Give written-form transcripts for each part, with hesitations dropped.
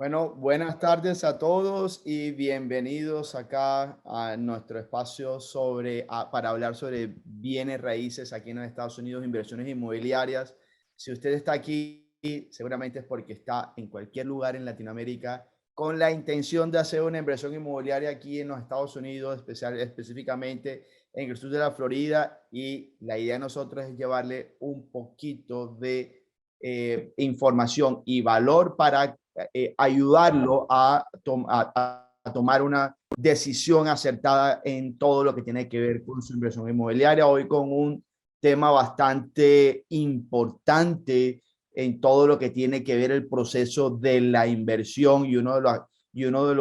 Bueno, buenas tardes a todos y bienvenidos acá a nuestro espacio para hablar sobre bienes raíces aquí en los Estados Unidos, inversiones inmobiliarias. Si usted está aquí, seguramente es porque está en cualquier lugar en Latinoamérica con la intención de hacer una inversión inmobiliaria aquí en los Estados Unidos, específicamente en el sur de la Florida. Y la idea de nosotros es llevarle un poquito de información y valor para ayudarlo a tomar una decisión acertada en todo lo que tiene que ver con su inversión inmobiliaria. Hoy con un tema bastante importante en todo lo que tiene que ver el proceso de la inversión y uno de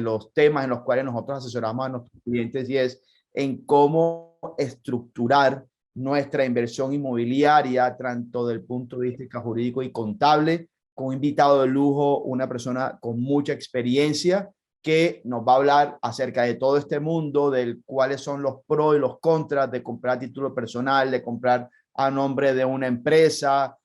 los temas en los cuales nosotros asesoramos a nuestros clientes y es en cómo estructurar nuestra inversión inmobiliaria, tanto del punto de vista jurídico y contable, con un invitado de lujo, una persona con mucha experiencia que nos va a hablar acerca de todo este mundo, de cuáles son los pros y los contras de comprar a título personal, de comprar a nombre de una empresa,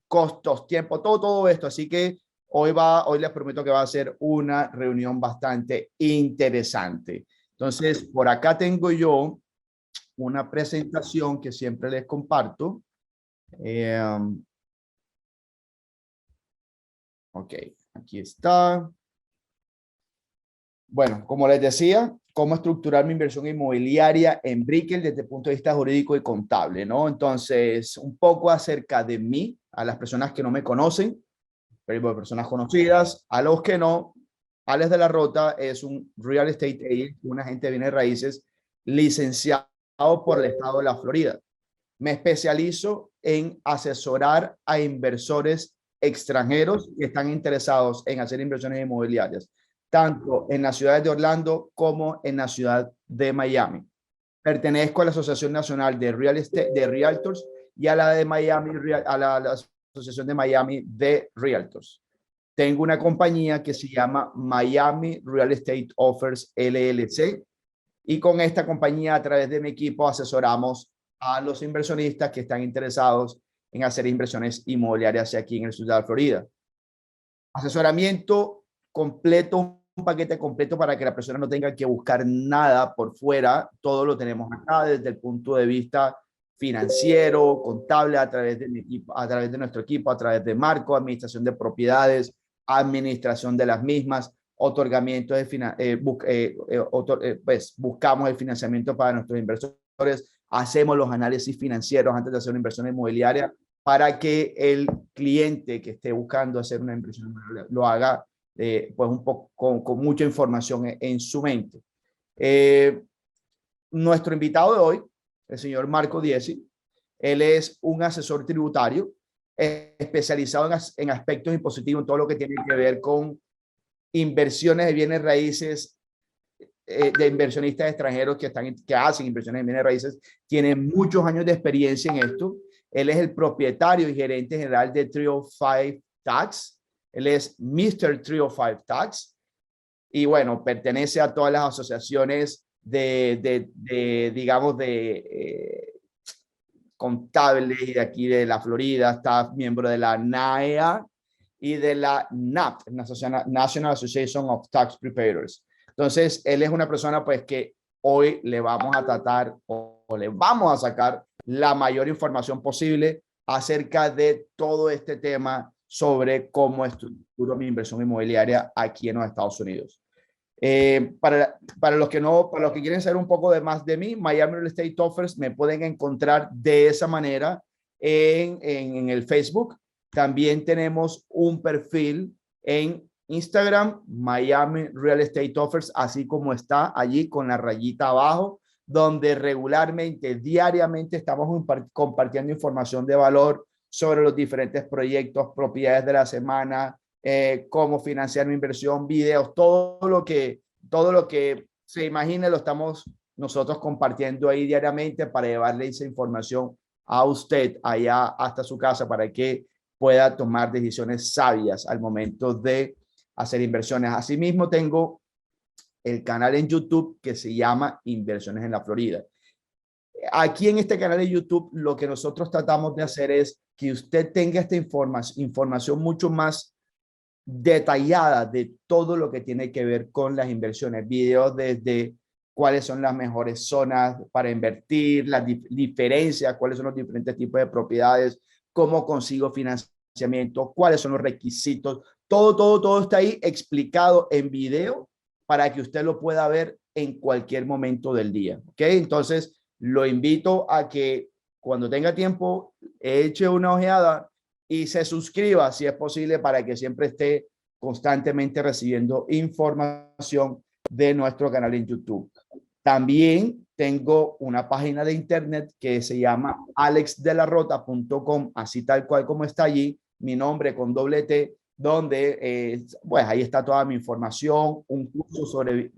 costos, tiempo, todo esto. Así que hoy les prometo que va a ser una reunión bastante interesante. Entonces, por acá tengo yo una presentación que siempre les comparto. Eh, ok, aquí está. Bueno, como les decía, cómo estructurar mi inversión inmobiliaria en Brickell desde el punto de vista jurídico y contable, ¿no? Entonces, un poco acerca de mí, a las personas que no me conocen, pero personas conocidas, a los que no. Alex de la Rota es un real estate agent, un agente de bienes raíces licenciado por el estado de la Florida. Me especializo en asesorar a inversores extranjeros que están interesados en hacer inversiones inmobiliarias, tanto en la ciudad de Orlando como en la ciudad de Miami. Pertenezco a la Asociación Nacional de Real Estate de Realtors y a la de Miami, a la Asociación de Miami de Realtors. Tengo una compañía que se llama Miami Real Estate Offers LLC y con esta compañía, a través de mi equipo, asesoramos a los inversionistas que están interesados en hacer inversiones inmobiliarias aquí en el sur de la Florida. Asesoramiento completo, un paquete completo para que la persona no tenga que buscar nada por fuera. Todo lo tenemos acá desde el punto de vista financiero, contable, a través de mi equipo, a través de nuestro equipo, a través de Marco, administración de propiedades, administración de las mismas, otorgamiento de pues buscamos el financiamiento para nuestros inversores, hacemos los análisis financieros antes de hacer una inversión inmobiliaria para que el cliente que esté buscando hacer una inversión lo haga pues un poco con mucha información en su mente. Nuestro invitado de hoy, el señor Marco Diesi, él es un asesor tributario especializado en aspectos impositivos, en todo lo que tiene que ver con inversiones de bienes raíces, de inversionistas extranjeros que hacen inversiones en bienes raíces. Tiene muchos años de experiencia en esto. Él es el propietario y gerente general de 305 Tax. Él es Mr. 305 Tax. Y bueno, pertenece a todas las asociaciones digamos, contables de aquí de la Florida. Está miembro de la NAEA y de la NAP, National Association of Tax Preparers. Entonces, él es una persona pues que hoy le vamos a tratar o le vamos a sacar la mayor información posible acerca de todo este tema sobre cómo estructuro mi inversión inmobiliaria aquí en los Estados Unidos. Para los que no, para los que quieren saber un poco de más de mí, Miami Real Estate Offers me pueden encontrar de esa manera en el Facebook. También tenemos un perfil en Instagram, Miami Real Estate Offers, así como está allí con la rayita abajo, donde regularmente, diariamente estamos compartiendo información de valor sobre los diferentes proyectos, propiedades de la semana, cómo financiar mi inversión, videos, todo lo que se imagine lo estamos nosotros compartiendo ahí diariamente para llevarle esa información a usted allá hasta su casa para que pueda tomar decisiones sabias al momento de hacer inversiones. Asimismo, tengo el canal en YouTube que se llama Inversiones en la Florida. Aquí en este canal de YouTube, lo que nosotros tratamos de hacer es que usted tenga esta información mucho más detallada de todo lo que tiene que ver con las inversiones. Videos desde cuáles son las mejores zonas para invertir, las diferencias, cuáles son los diferentes tipos de propiedades, cómo consigo financiamiento, cuáles son los requisitos. Todo está ahí explicado en video para que usted lo pueda ver en cualquier momento del día. ¿Ok? Entonces, lo invito a que cuando tenga tiempo, eche una ojeada y se suscriba si es posible para que siempre esté constantemente recibiendo información de nuestro canal en YouTube. También tengo una página de internet que se llama alexdelarrota.com, así tal cual como está allí, mi nombre con doble T, donde pues ahí está toda mi información, un curso sobre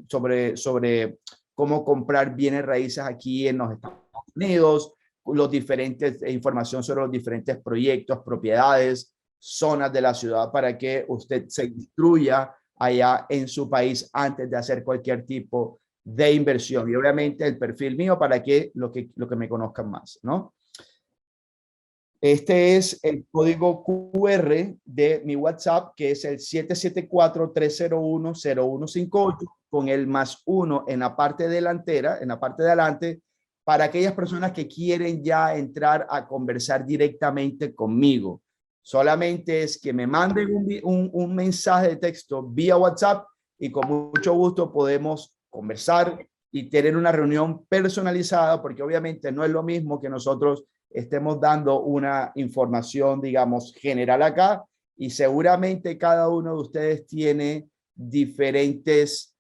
cómo comprar bienes raíces aquí en los Estados Unidos, los diferentes información sobre los diferentes proyectos, propiedades, zonas de la ciudad para que usted se instruya allá en su país antes de hacer cualquier tipo de inversión. Y obviamente el perfil mío para que lo que me conozcan más, ¿no? Este es el código QR de mi WhatsApp, que es el 774-301-0158, con el +1 en la parte delantera, en la parte de adelante, para aquellas personas que quieren ya entrar a conversar directamente conmigo. Solamente es que me manden un mensaje de texto vía WhatsApp y con mucho gusto podemos conversar y tener una reunión personalizada, porque obviamente no es lo mismo que nosotros estemos dando una información, digamos, general acá, y seguramente cada uno de ustedes tiene diferentes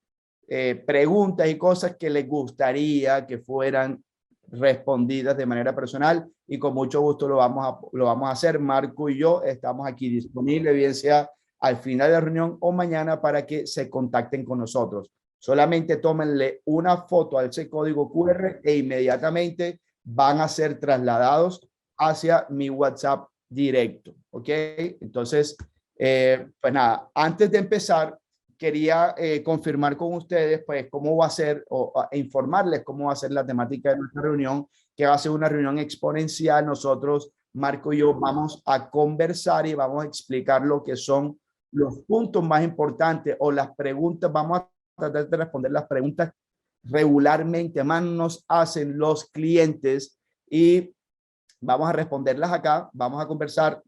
preguntas y cosas que les gustaría que fueran respondidas de manera personal, y con mucho gusto lo vamos a hacer. Marco y yo estamos aquí disponibles, bien sea al final de la reunión o mañana, para que se contacten con nosotros. Solamente tómenle una foto a ese código QR e inmediatamente van a ser trasladados hacia mi WhatsApp directo. ¿Ok? Entonces, pues nada, antes de empezar, quería confirmar con ustedes, pues, cómo va a ser, e informarles cómo va a ser la temática de nuestra reunión, que va a ser una reunión exponencial. Nosotros, Marco y yo, vamos a conversar y vamos a explicar lo que son los puntos más importantes o las preguntas. Vamos a tratar de responder las preguntas regularmente más nos hacen los clientes y vamos a responderlas acá, vamos a conversar,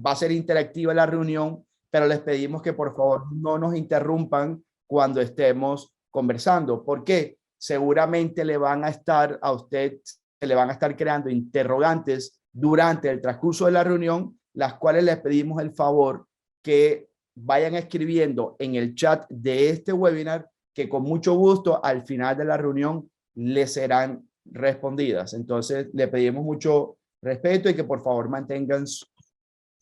va a ser interactiva la reunión, pero les pedimos que por favor no nos interrumpan cuando estemos conversando. ¿Por qué? Seguramente le van a estar a usted, se le van a estar creando interrogantes durante el transcurso de la reunión, las cuales les pedimos el favor que vayan escribiendo en el chat de este webinar, que con mucho gusto al final de la reunión les serán respondidas. Entonces le pedimos mucho respeto y que por favor mantengan sus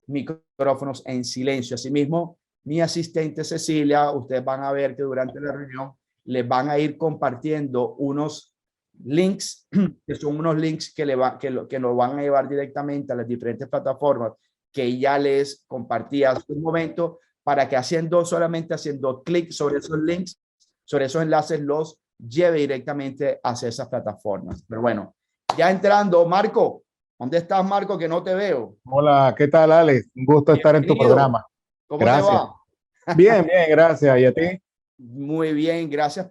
micrófonos en silencio. Asimismo, mi asistente Cecilia, ustedes van a ver que durante la reunión les van a ir compartiendo unos links, que son unos links que nos van a llevar directamente a las diferentes plataformas que ya les compartí hace un momento, para que solamente haciendo clic sobre esos links, sobre esos enlaces, los lleve directamente hacia esas plataformas. Pero bueno, ya entrando, Marco, ¿dónde estás, Marco? Que no te veo. Hola, ¿qué tal, Alex? Un gusto estar en tu Bienvenido. programa. ¿Cómo te Gracias. va? Bien, bien, gracias. ¿Y a ti? Muy bien, gracias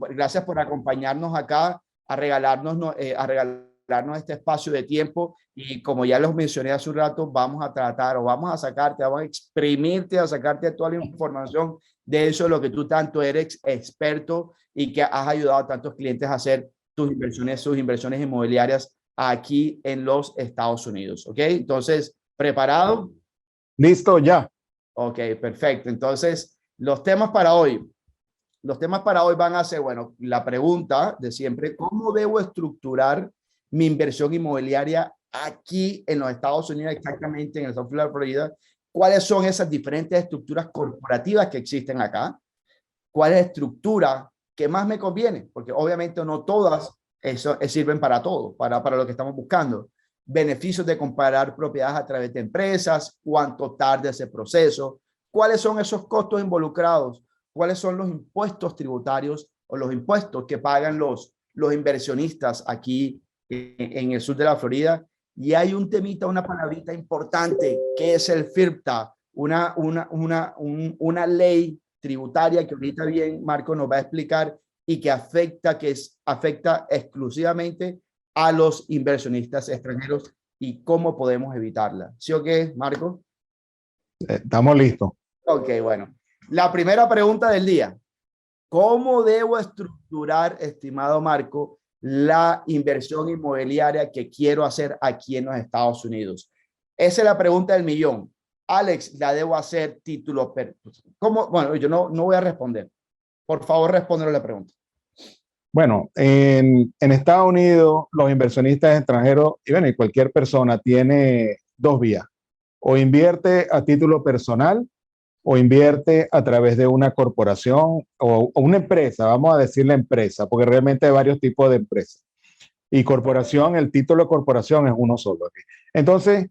gracias por acompañarnos acá, a regalarnos este espacio de tiempo. Y como ya los mencioné hace un rato, vamos a tratar, o vamos a sacarte, vamos a exprimirte, a sacarte toda la información de eso, lo que tú tanto eres experto y que has ayudado a tantos clientes a hacer sus inversiones inmobiliarias aquí en los Estados Unidos. ¿Ok? Entonces, ¿preparado? Listo, ya. Ok, perfecto. Entonces, los temas para hoy van a ser, bueno, la pregunta de siempre: ¿cómo debo estructurar mi inversión inmobiliaria aquí en los Estados Unidos, exactamente en el estado de la Florida? ¿Cuáles son esas diferentes estructuras corporativas que existen acá? ¿Cuál es la estructura que más me conviene? Porque obviamente no todas sirven para todo, para lo que estamos buscando. Beneficios de comparar propiedades a través de empresas, cuánto tarda ese proceso, cuáles son esos costos involucrados, cuáles son los impuestos tributarios o los impuestos que pagan los inversionistas aquí en el sur de la Florida. Y hay un temita, una palabrita importante, que es el FIRPTA, una ley tributaria que ahorita bien Marco nos va a explicar y que afecta exclusivamente a los inversionistas extranjeros y cómo podemos evitarla. ¿Sí o qué, Marco? Estamos listos. Ok, bueno. La primera pregunta del día. ¿Cómo debo estructurar, estimado Marco, la inversión inmobiliaria que quiero hacer aquí en los Estados Unidos? Esa es la pregunta del millón. Alex, ¿la debo hacer título? ¿Cómo? Bueno, yo no voy a responder. Por favor, respóndele la pregunta. Bueno, en Estados Unidos, los inversionistas extranjeros, y bueno, y cualquier persona tiene dos vías. O invierte a título personal o invierte a través de una corporación o una empresa, vamos a decirle empresa, porque realmente hay varios tipos de empresas. Y corporación, el título de corporación es uno solo. Entonces,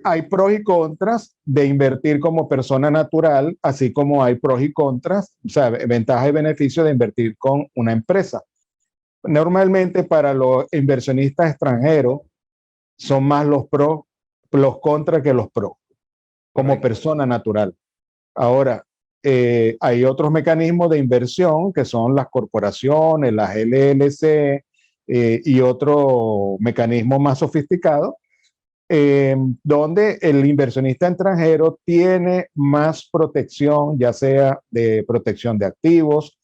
hay pros y contras de invertir como persona natural, así como hay pros y contras, o sea, ventajas y beneficios de invertir con una empresa. Normalmente para los inversionistas extranjeros son más los pros, los contras que los pros, como persona natural. Ahora, hay otros mecanismos de inversión que son las corporaciones, las LLC y otro mecanismo más sofisticado, donde el inversionista extranjero tiene más protección, ya sea de protección de activos,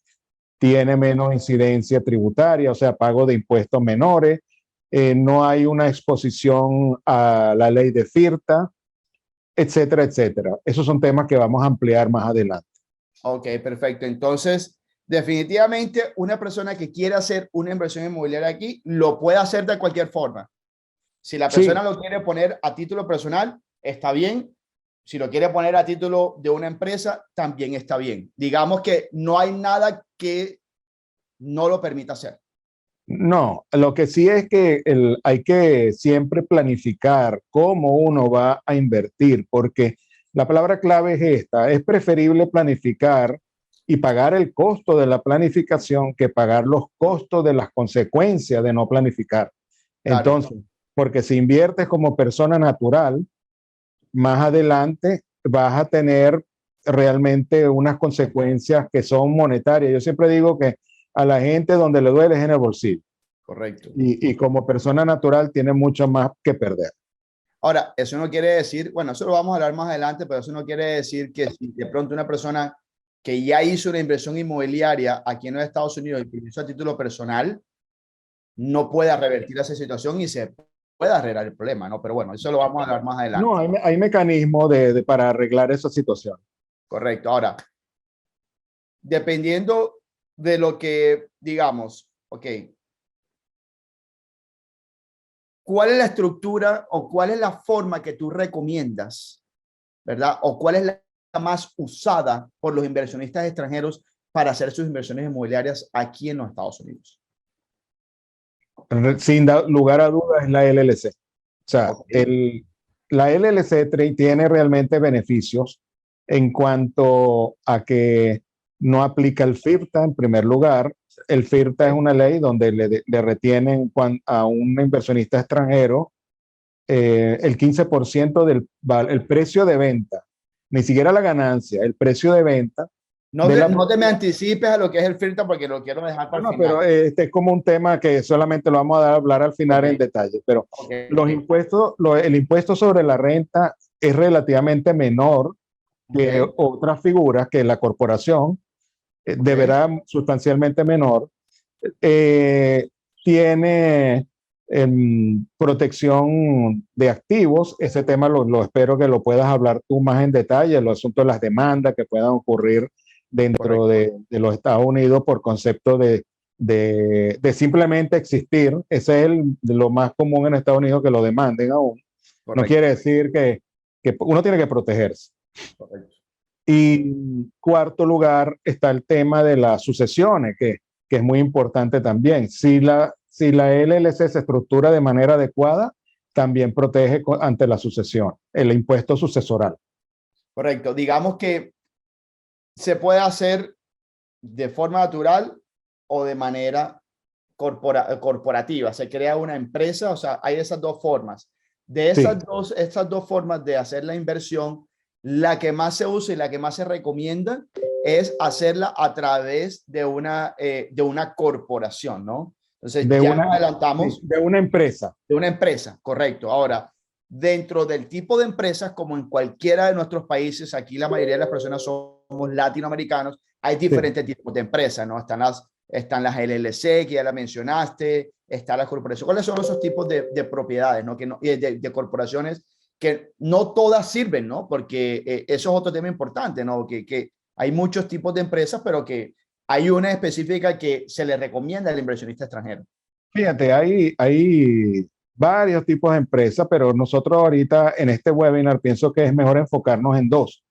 tiene menos incidencia tributaria, o sea, pago de impuestos menores, no hay una exposición a la ley de FIRTA, etcétera, etcétera. Esos son temas que vamos a ampliar más adelante. Ok, perfecto. Entonces, definitivamente una persona que quiera hacer una inversión inmobiliaria aquí lo puede hacer de cualquier forma. Si la persona lo quiere poner a título personal, está bien. Si lo quiere poner a título de una empresa, también está bien. Digamos que no hay nada que no lo permita hacer. No, lo que sí es que hay que siempre planificar cómo uno va a invertir, porque la palabra clave es esta, es preferible planificar y pagar el costo de la planificación que pagar los costos de las consecuencias de no planificar. Claro. Entonces, porque si inviertes como persona natural, más adelante vas a tener realmente unas consecuencias que son monetarias. Yo siempre digo que a la gente donde le duele es en el bolsillo. Correcto. Y como persona natural tiene mucho más que perder. Ahora, eso no quiere decir, bueno, eso lo vamos a hablar más adelante, pero eso no quiere decir que si de pronto una persona que ya hizo una inversión inmobiliaria aquí en los Estados Unidos y que hizo a título personal, no pueda revertir esa situación y se pueda arreglar el problema, ¿no? Pero bueno, eso lo vamos a hablar más adelante. No, hay mecanismos para arreglar esa situación. Correcto. Ahora, dependiendo de lo que digamos, ok, ¿cuál es la estructura o cuál es la forma que tú recomiendas, verdad? O cuál es la más usada por los inversionistas extranjeros para hacer sus inversiones inmobiliarias aquí en los Estados Unidos? Sin lugar a dudas es la LLC. O sea, la LLC tiene realmente beneficios en cuanto a que no aplica el FIRTA en primer lugar. El FIRTA es una ley donde le retienen a un inversionista extranjero el 15% del el precio de venta, ni siquiera la ganancia, el precio de venta. No te me anticipes a lo que es el filtro porque lo quiero dejar para el final. Pero este es como un tema que solamente lo vamos a hablar al final en detalle. Pero los impuestos, el impuesto sobre la renta es relativamente menor que otras figuras, que la corporación deberá sustancialmente menor. Tiene protección de activos. Ese tema lo espero que lo puedas hablar tú más en detalle, los asuntos de las demandas que puedan ocurrir dentro de los Estados Unidos por concepto de simplemente existir. Ese es lo más común en Estados Unidos, que lo demanden aún. Correcto. No quiere decir que uno tiene que protegerse. Correcto. Y cuarto lugar está el tema de las sucesiones, que es muy importante también. Si la LLC se estructura de manera adecuada, también protege ante la sucesión, el impuesto sucesoral. Correcto. Digamos que se puede hacer de forma natural o de manera corporativa. Se crea una empresa, o sea, hay esas dos formas. De esas dos formas de hacer la inversión, La que más se usa y la que más se recomienda es hacerla a través de una corporación, ¿no? Entonces De ya nos una, sí, adelantamos de una empresa. de una empresa, correcto. Ahora, dentro del tipo de empresas, como en cualquiera de nuestros países, aquí la mayoría de las personas somos latinoamericanos, hay Sí. diferentes tipos de empresas, ¿no? Están las LLC, que ya la mencionaste, está la corporación. ¿Cuáles son esos tipos de propiedades, ¿no? De corporaciones que no todas sirven, ¿no? Porque eso es otro tema importante, ¿no? Que hay muchos tipos de empresas, pero que hay una específica que se le recomienda al inversionista extranjero. Fíjate, hay varios tipos de empresas, pero nosotros ahorita en este webinar pienso que es mejor enfocarnos en dos.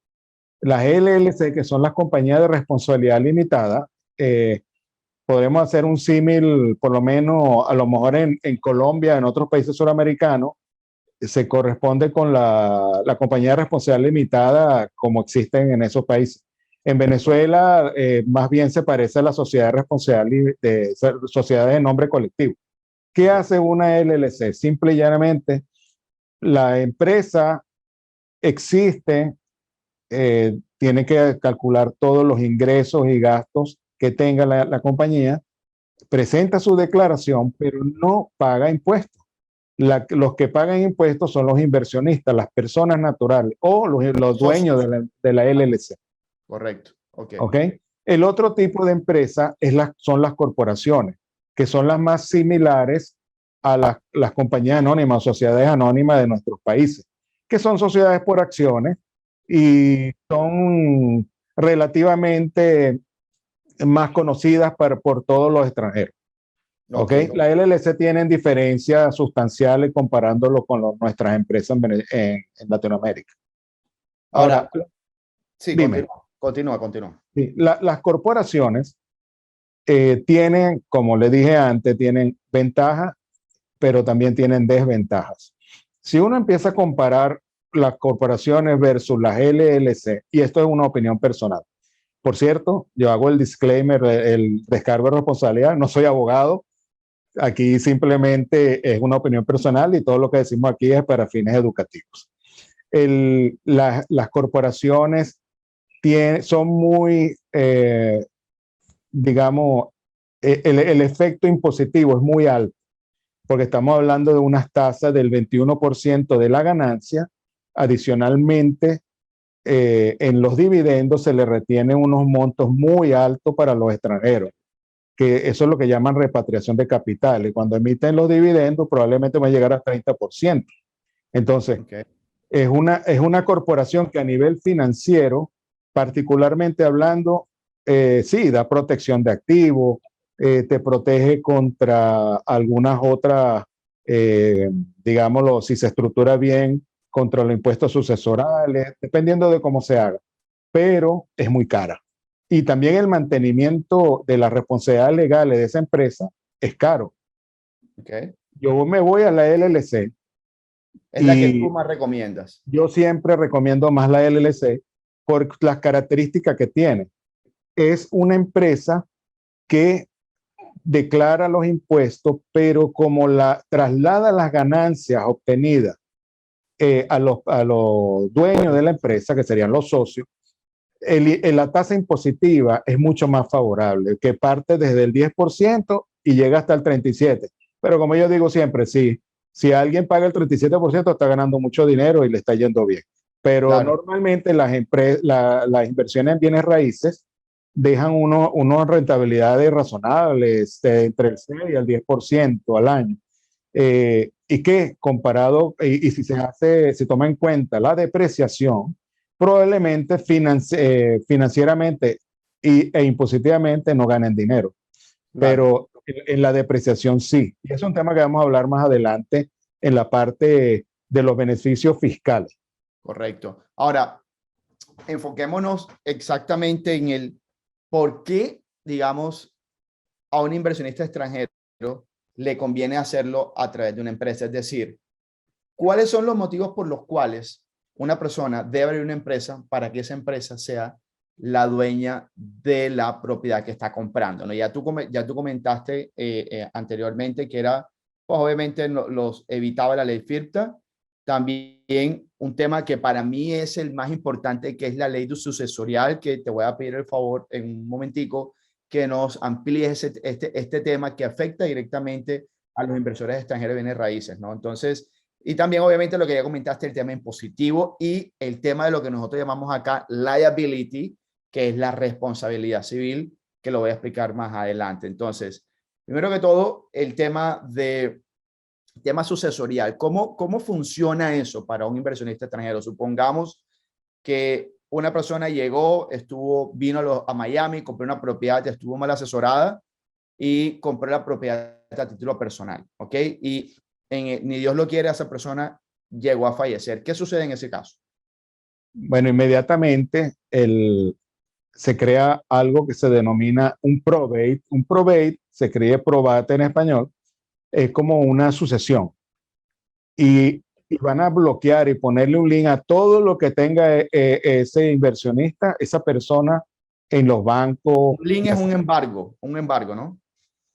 Las LLC, que son las compañías de responsabilidad limitada, eh, podremos hacer un símil, por lo menos, a lo mejor en Colombia, en otros países suramericanos, se corresponde con la compañía de responsabilidad limitada como existen en esos países. En Venezuela, más bien se parece a la sociedad de responsabilidad de sociedades de nombre colectivo. ¿Qué hace una LLC? Simple y llanamente, la empresa existe, tiene que calcular todos los ingresos y gastos que tenga la compañía, presenta su declaración, pero no paga impuestos. Los que pagan impuestos son los inversionistas, las personas naturales o los dueños Socios. de la LLC. Correcto. Ok. ¿Ok? El otro tipo de empresa son las corporaciones, que son las más similares a las compañías anónimas, sociedades anónimas de nuestros países, que son sociedades por acciones y son relativamente más conocidas por todos los extranjeros. ¿Ok? Ok. La LLC tienen diferencias sustanciales comparándolo con nuestras empresas en Latinoamérica. Ahora, Ahora, sí, dime, continúa. sí, las corporaciones tienen, como le dije antes, tienen ventajas, pero también tienen desventajas. Si uno empieza a comparar las corporaciones versus las LLC, y esto es una opinión personal. Por cierto, yo hago el disclaimer, el descargo de responsabilidad, no soy abogado, aquí simplemente es una opinión personal y todo lo que decimos aquí es para fines educativos. Las corporaciones son muy, digamos, el efecto impositivo es muy alto, porque estamos hablando de unas tasas del 21% de la ganancia. Adicionalmente, en los dividendos se le retienen unos montos muy altos para los extranjeros, que eso es lo que llaman repatriación de capital. Y cuando emiten los dividendos, probablemente va a llegar a 30%. Entonces, Okay. es una corporación que a nivel financiero, particularmente hablando, sí, da protección de activos, te protege contra algunas otras, digámoslo, si se estructura bien, contra los impuestos sucesorales, dependiendo de cómo se haga, pero es muy cara. Y también el mantenimiento de las responsabilidades legales de esa empresa es caro. Okay. Yo me voy a la LLC Es la que tú y más recomiendas. yo siempre recomiendo más la LLC por las características que tiene. Es una empresa que declara los impuestos, pero como traslada las ganancias obtenidas a los dueños de la empresa, que serían los socios, la tasa impositiva es mucho más favorable, que parte desde el 10% y llega hasta el 37%. Pero como yo digo siempre, si alguien paga el 37%, está ganando mucho dinero y le está yendo bien. Pero Claro, normalmente las inversiones en bienes raíces dejan unas rentabilidades razonables entre el 6 y el 10% al año. Y que comparado, y si toma en cuenta la depreciación, probablemente financieramente e impositivamente no ganen dinero, claro, pero en la depreciación sí. Y es un tema que vamos a hablar más adelante en la parte de los beneficios fiscales. correcto. Ahora, enfoquémonos exactamente en el por qué, digamos, a un inversionista extranjero le conviene hacerlo a través de una empresa. Es decir, ¿cuáles son los motivos por los cuales una persona debe abrir una empresa para que esa empresa sea la dueña de la propiedad que está comprando? ¿No? Ya tú comentaste anteriormente que era, pues obviamente los evitaba la ley FIRPTA, También un tema que para mí es el más importante, que es la ley sucesorial, que te voy a pedir el favor en un momentico que nos amplíes este tema que afecta directamente a los inversores extranjeros de bienes raíces, ¿no? Entonces, y también obviamente lo que ya comentaste, el tema impositivo y el tema de lo que nosotros llamamos acá liability, que es la responsabilidad civil, que lo voy a explicar más adelante. Entonces, primero que todo, el tema sucesorial. ¿Cómo funciona eso para un inversionista extranjero? Supongamos que una persona llegó, vino a Miami, compró una propiedad, estuvo mal asesorada y compró la propiedad a título personal, ¿ok? Y ni Dios lo quiere, esa persona llegó a fallecer. ¿Qué sucede en ese caso? Bueno, inmediatamente se crea algo que se denomina un probate. Un probate se escribe probate en español, es como una sucesión. Y van a bloquear y ponerle un link a todo lo que tenga ese inversionista, esa persona en los bancos. Un link es un embargo, ¿no?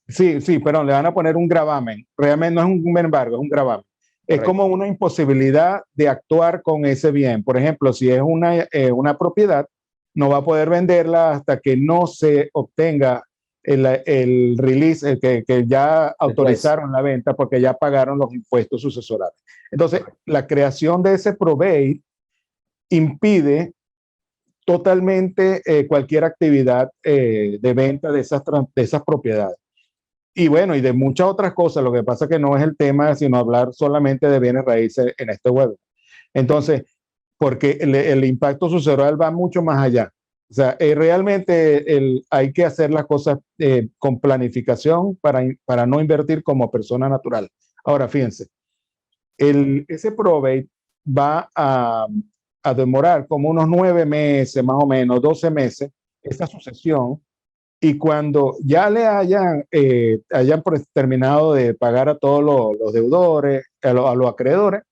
Sí, sí, perdón, le van a poner un gravamen. Realmente no es un embargo, es un gravamen. Es Correcto. como una imposibilidad de actuar con ese bien. Por ejemplo, si es una propiedad, no va a poder venderla hasta que no se obtenga el release, que ya autorizaron la venta porque ya pagaron los impuestos sucesorales. Entonces, Correcto. la creación de ese probate impide totalmente cualquier actividad de venta de esas propiedades. Y bueno, y de muchas otras cosas. Lo que pasa es que no es el tema, sino hablar solamente de bienes raíces en este web. Entonces, porque el impacto sucesoral va mucho más allá. O sea, realmente hay que hacer las cosas con planificación para no invertir como persona natural. Ahora, fíjense, ese probate va a demorar como unos 9 meses, más o menos, 12 meses, esa sucesión. Y cuando ya le hayan terminado de pagar a todos los deudores, a los acreedores,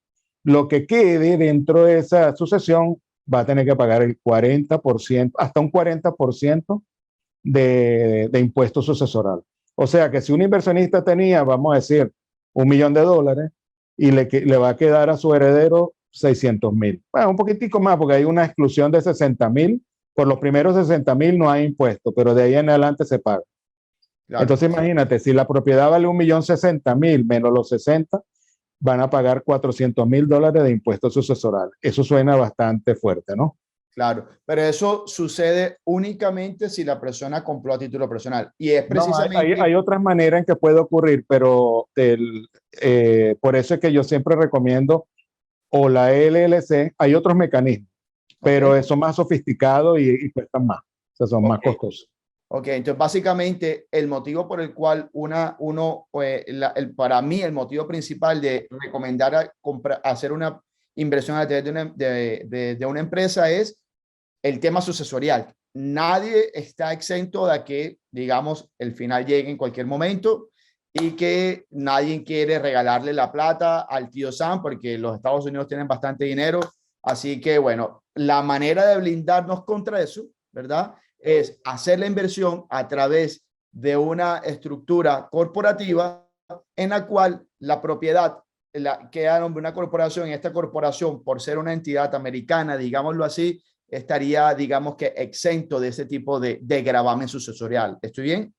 lo que quede dentro de esa sucesión va a tener que pagar el 40%, hasta un 40% de impuestos sucesorales. O sea que si un inversionista tenía, vamos a decir, $1.000.000 y le va a quedar a su heredero 600.000. Bueno, un poquitico más porque hay una exclusión de 60.000. Por los primeros 60.000 no hay impuesto, pero de ahí en adelante se paga. Claro. Entonces imagínate, si la propiedad vale 1.060.000 menos los 60, van a pagar $400.000 de impuestos sucesorales. Eso suena bastante fuerte, ¿no? Claro, pero eso sucede únicamente si la persona compró a título personal. Y es No, precisamente... hay otras maneras en que puede ocurrir, pero por eso es que yo siempre recomiendo o la LLC. Hay otros mecanismos, pero son más sofisticados y cuestan más. O sea, son más costosos. Ok, entonces básicamente el motivo por el cual para mí el motivo principal de recomendar hacer una inversión a través de una empresa es el tema sucesorial. Nadie está exento de que, digamos, el final llegue en cualquier momento y que nadie quiere regalarle la plata al tío Sam porque los Estados Unidos tienen bastante dinero. Así que, bueno, la manera de blindarnos contra eso, ¿verdad? Es hacer la inversión a través de una estructura corporativa en la cual la propiedad queda en nombre de una corporación. Y esta corporación, por ser una entidad americana, digámoslo así, estaría, digamos que exento de ese tipo de gravamen sucesorial. ¿Estoy bien?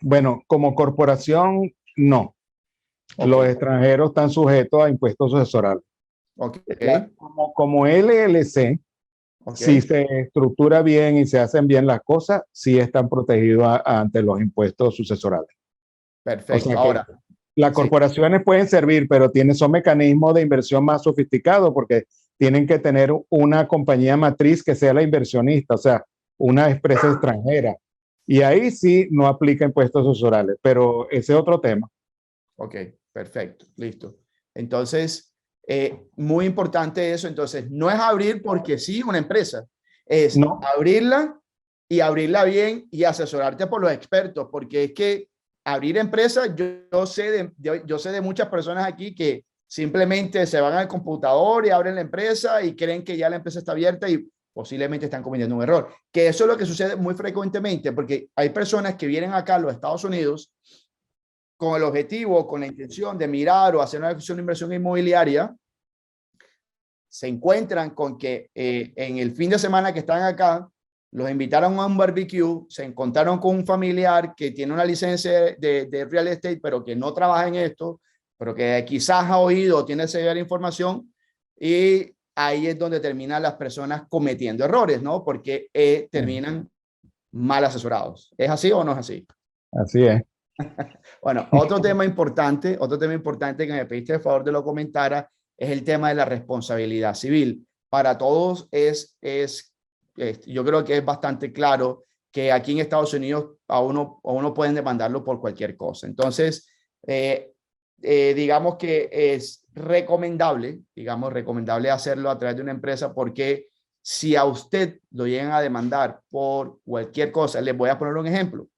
Bueno, como corporación, no. Okay. Los extranjeros están sujetos a impuestos sucesorales. Okay. Como LLC, si se estructura bien y se hacen bien las cosas, sí están protegidos ante los impuestos sucesorales. Perfecto. O sea, ahora, las corporaciones pueden servir, pero son mecanismos de inversión más sofisticados porque tienen que tener una compañía matriz que sea la inversionista, o sea, una empresa extranjera. Y ahí sí no aplica impuestos sucesorales, pero ese es otro tema. Ok, perfecto, listo. Entonces, muy importante eso. Entonces, no es abrir porque sí una empresa, es abrirla y abrirla bien y asesorarte por los expertos, porque es que abrir empresas, yo sé de muchas personas aquí que simplemente se van al computador y abren la empresa y creen que ya la empresa está abierta y posiblemente están cometiendo un error. Que eso es lo que sucede muy frecuentemente, porque hay personas que vienen acá a los Estados Unidos con el objetivo, con la intención de mirar o hacer una inversión inmobiliaria se encuentran con que en el fin de semana que están acá, los invitaron a un barbecue, se encontraron con un familiar que tiene una licencia de real estate, pero que no trabaja en esto, pero que quizás ha oído o tiene severa información, y ahí es donde terminan las personas cometiendo errores, ¿no? Porque terminan mal asesorados. ¿Es así o no es así? Así es. Bueno, otro tema importante que me pediste el favor de lo comentara es el tema de la responsabilidad civil. Para todos yo creo que es bastante claro que aquí en Estados Unidos a uno pueden demandarlo por cualquier cosa. Entonces, digamos que es recomendable hacerlo a través de una empresa, porque si a usted lo llegan a demandar por cualquier cosa, les voy a poner un ejemplo.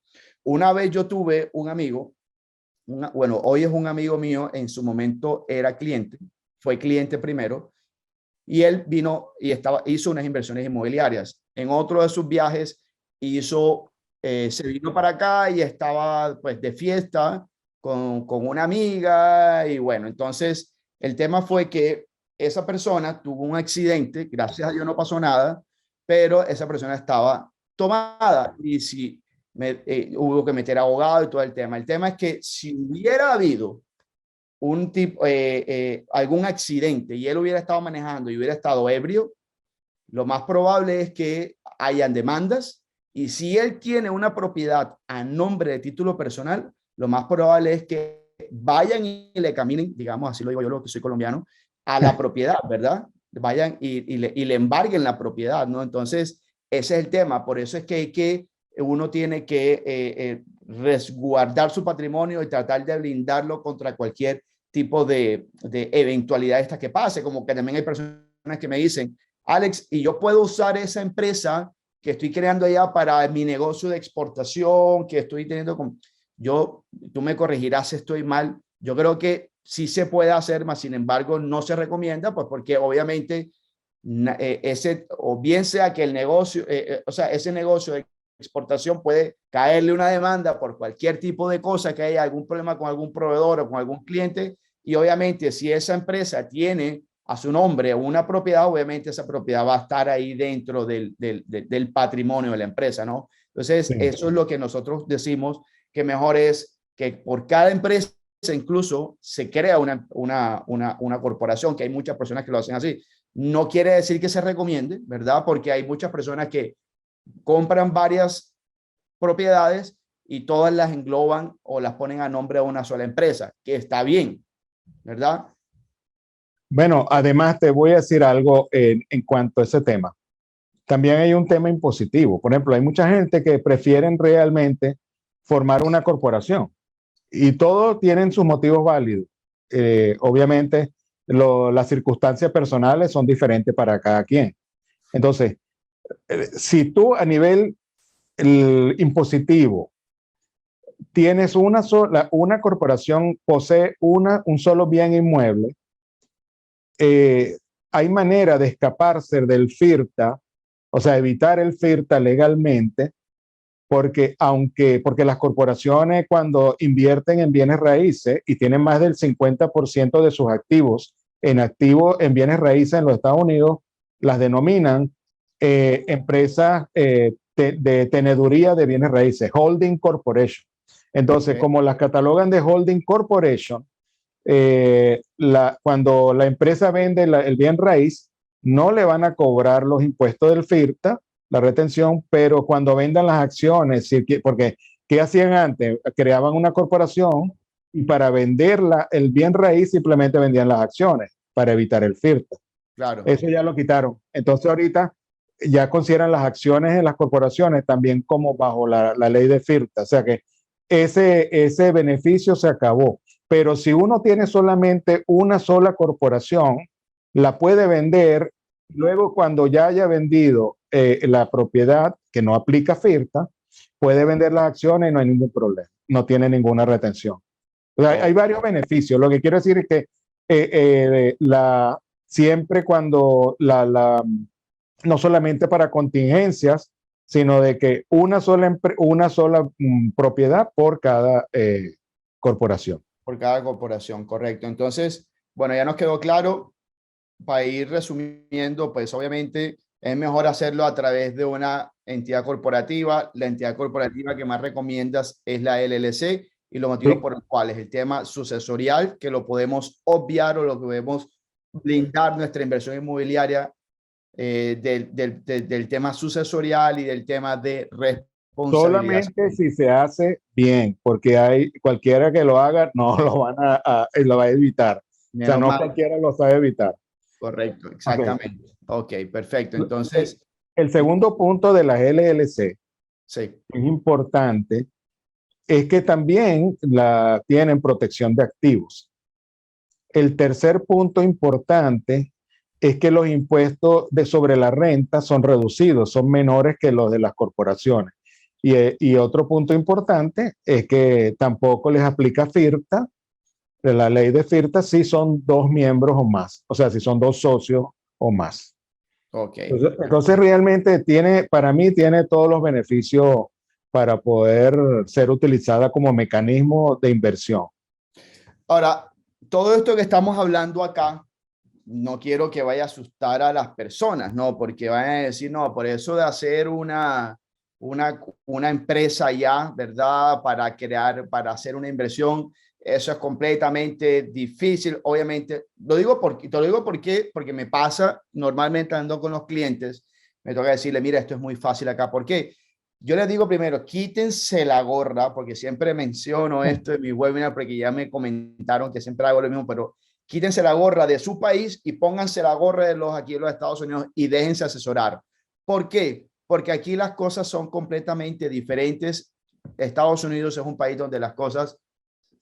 Una vez yo tuve un amigo, bueno, hoy es un amigo mío, en su momento era cliente, fue cliente primero, y él vino y hizo unas inversiones inmobiliarias. En otro de sus viajes se vino para acá y estaba pues de fiesta con una amiga, y bueno, entonces el tema fue que esa persona tuvo un accidente, gracias a Dios no pasó nada, pero esa persona estaba tomada, y si hubo que meter abogado y todo el tema. El tema es que si hubiera habido algún accidente y él hubiera estado manejando y hubiera estado ebrio, lo más probable es que hayan demandas, y si él tiene una propiedad a nombre de título personal, lo más probable es que vayan y le caminen, digamos, así lo digo yo, lo que soy colombiano, a la propiedad, ¿verdad? Vayan y le embarguen la propiedad, ¿no? Entonces, ese es el tema. Por eso es que uno tiene que resguardar su patrimonio y tratar de blindarlo contra cualquier tipo de eventualidad esta que pase. Como que también hay personas que me dicen: Alex, y yo puedo usar esa empresa que estoy creando allá para mi negocio de exportación que estoy teniendo con... Tú me corregirás si estoy mal. Yo creo que sí se puede hacer, mas sin embargo no se recomienda, pues porque obviamente o bien sea que el negocio, o sea, ese negocio de exportación puede caerle una demanda por cualquier tipo de cosa, que haya algún problema con algún proveedor o con algún cliente, y obviamente si esa empresa tiene a su nombre una propiedad, obviamente esa propiedad va a estar ahí dentro del patrimonio de la empresa, ¿no? Entonces, Sí. eso es lo que nosotros decimos, que mejor es que por cada empresa incluso se crea una corporación, que hay muchas personas que lo hacen así. No quiere decir que se recomiende, ¿verdad? Porque hay muchas personas que compran varias propiedades y todas las engloban o las ponen a nombre de una sola empresa, que está bien, ¿verdad? Bueno, además te voy a decir algo en cuanto a ese tema. También hay un tema impositivo. Por ejemplo, hay mucha gente que prefieren realmente formar una corporación, y todos tienen sus motivos válidos. Obviamente, las circunstancias personales son diferentes para cada quien. Entonces, si tú a nivel impositivo tienes una corporación, posee un solo bien inmueble, hay manera de escaparse del FIRTA, o sea, evitar el FIRTA legalmente, porque las corporaciones, cuando invierten en bienes raíces y tienen más del 50% de sus activos en bienes raíces en los Estados Unidos, las denominan empresas de teneduría de bienes raíces, holding corporation. Entonces, como las catalogan de holding corporation, cuando la empresa vende el bien raíz, no le van a cobrar los impuestos del FIRTA, la retención, pero cuando vendan las acciones, porque ¿qué hacían antes? Creaban una corporación y para venderla, el bien raíz, simplemente vendían las acciones para evitar el FIRTA. Claro. Eso ya lo quitaron. Entonces ahorita ya consideran las acciones en las corporaciones también como bajo la ley de FIRTA. O sea que ese beneficio se acabó. Pero si uno tiene solamente una sola corporación, la puede vender. Luego, cuando ya haya vendido la propiedad, que no aplica FIRTA, puede vender las acciones y no hay ningún problema. No tiene ninguna retención. O sea, hay varios beneficios. Lo que quiero decir es que siempre cuando no solamente para contingencias, sino de que una sola propiedad por cada corporación. Por cada corporación, correcto. Entonces, bueno, ya nos quedó claro para ir resumiendo, pues obviamente es mejor hacerlo a través de una entidad corporativa. La entidad corporativa que más recomiendas es la LLC, y los motivos Sí, por los cuales el tema sucesorial, que lo podemos obviar o lo podemos blindar nuestra inversión inmobiliaria del tema sucesorial y del tema de responsabilidad. solamente si se hace bien, porque hay cualquiera que lo haga, no lo van lo va a evitar. O sea, Menos no mal. cualquiera lo sabe evitar. Correcto, Ok. exactamente. Ok, perfecto. El, Entonces, el segundo punto de las LLC, sí, es importante, es que también tienen protección de activos. El tercer punto importante es que los impuestos sobre la renta son reducidos, son menores que los de las corporaciones. Y otro punto importante es que tampoco les aplica FIRTA. De la ley de FIRTA si son dos miembros o más, o sea, si son dos socios o más. ok. Entonces realmente para mí tiene todos los beneficios para poder ser utilizada como mecanismo de inversión. Ahora, todo esto que estamos hablando acá, no quiero que vaya a asustar a las personas, ¿no? Porque van a decir, no, por eso de hacer una empresa ya, ¿verdad? Para hacer una inversión, eso es completamente difícil. Obviamente, te lo digo porque me pasa normalmente andando con los clientes, me toca decirle, mira, esto es muy fácil acá. ¿Por qué? Yo les digo primero, quítense la gorra, porque siempre menciono esto en mi webinar, porque ya me comentaron que siempre hago lo mismo, pero quítense la gorra de su país y pónganse la gorra de los aquí en los Estados Unidos y déjense asesorar. ¿Por qué? Porque aquí las cosas son completamente diferentes. Estados Unidos es un país donde las cosas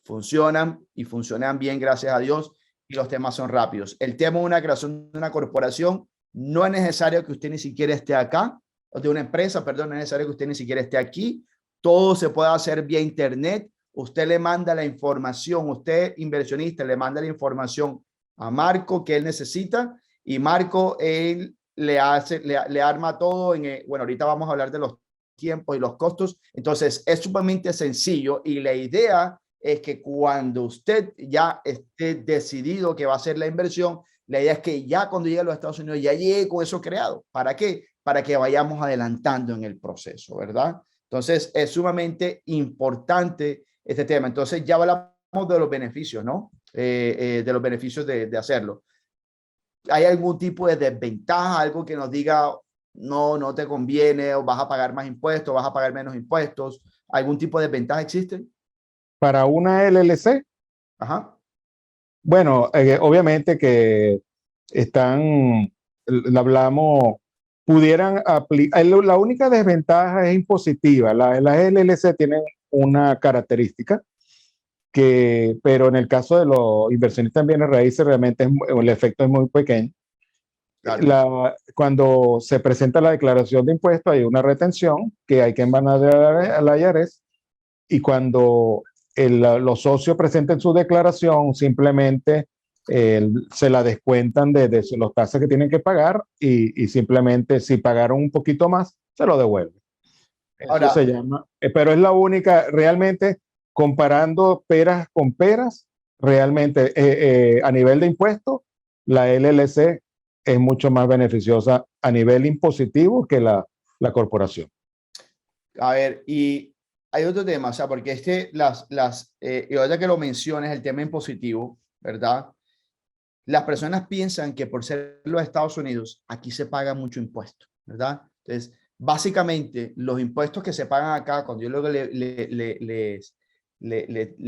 funcionan y funcionan bien, gracias a Dios, y los temas son rápidos. El tema de una creación de una corporación no es necesario que usted ni siquiera esté acá, o de una empresa, perdón, no es necesario que usted ni siquiera esté aquí. Todo se puede hacer vía internet. Usted le manda la información, usted inversionista le manda la información a Marco que él necesita, y Marco él le arma todo bueno, ahorita vamos a hablar de los tiempos y los costos. Entonces es sumamente sencillo, y la idea es que cuando usted ya esté decidido que va a hacer la inversión, la idea es que ya cuando llegue a los Estados Unidos ya llegue con eso creado. ¿Para qué? Para que vayamos adelantando en el proceso, ¿verdad? Entonces es sumamente importante este tema. Entonces ya hablamos de los beneficios, ¿no? De los beneficios de hacerlo. ¿Hay algún tipo de desventaja, algo que nos diga, no, no te conviene, o vas a pagar más impuestos, vas a pagar menos impuestos? ¿Algún tipo de desventaja existe? Para una LLC, Ajá. bueno, obviamente que hablamos, pudieran aplicar, la única desventaja es impositiva. Las LLC tienen una característica pero en el caso de los inversionistas en bienes raíces realmente el efecto es muy pequeño. Claro. Cuando se presenta la declaración de impuestos hay una retención que hay que emanar a la IRS, y cuando los socios presenten su declaración simplemente se la descuentan de los tasas que tienen que pagar, y simplemente si pagaron un poquito más se lo devuelven. Eso Ahora, se llama, pero es la única, realmente, comparando peras con peras, realmente a nivel de impuestos, la LLC es mucho más beneficiosa a nivel impositivo que la corporación. a ver, y hay otro tema, o sea, porque y ahora que lo menciones, el tema impositivo, ¿verdad? Las personas piensan que por ser los Estados Unidos, aquí se paga mucho impuesto, ¿verdad? Entonces, básicamente, los impuestos que se pagan acá, cuando yo luego le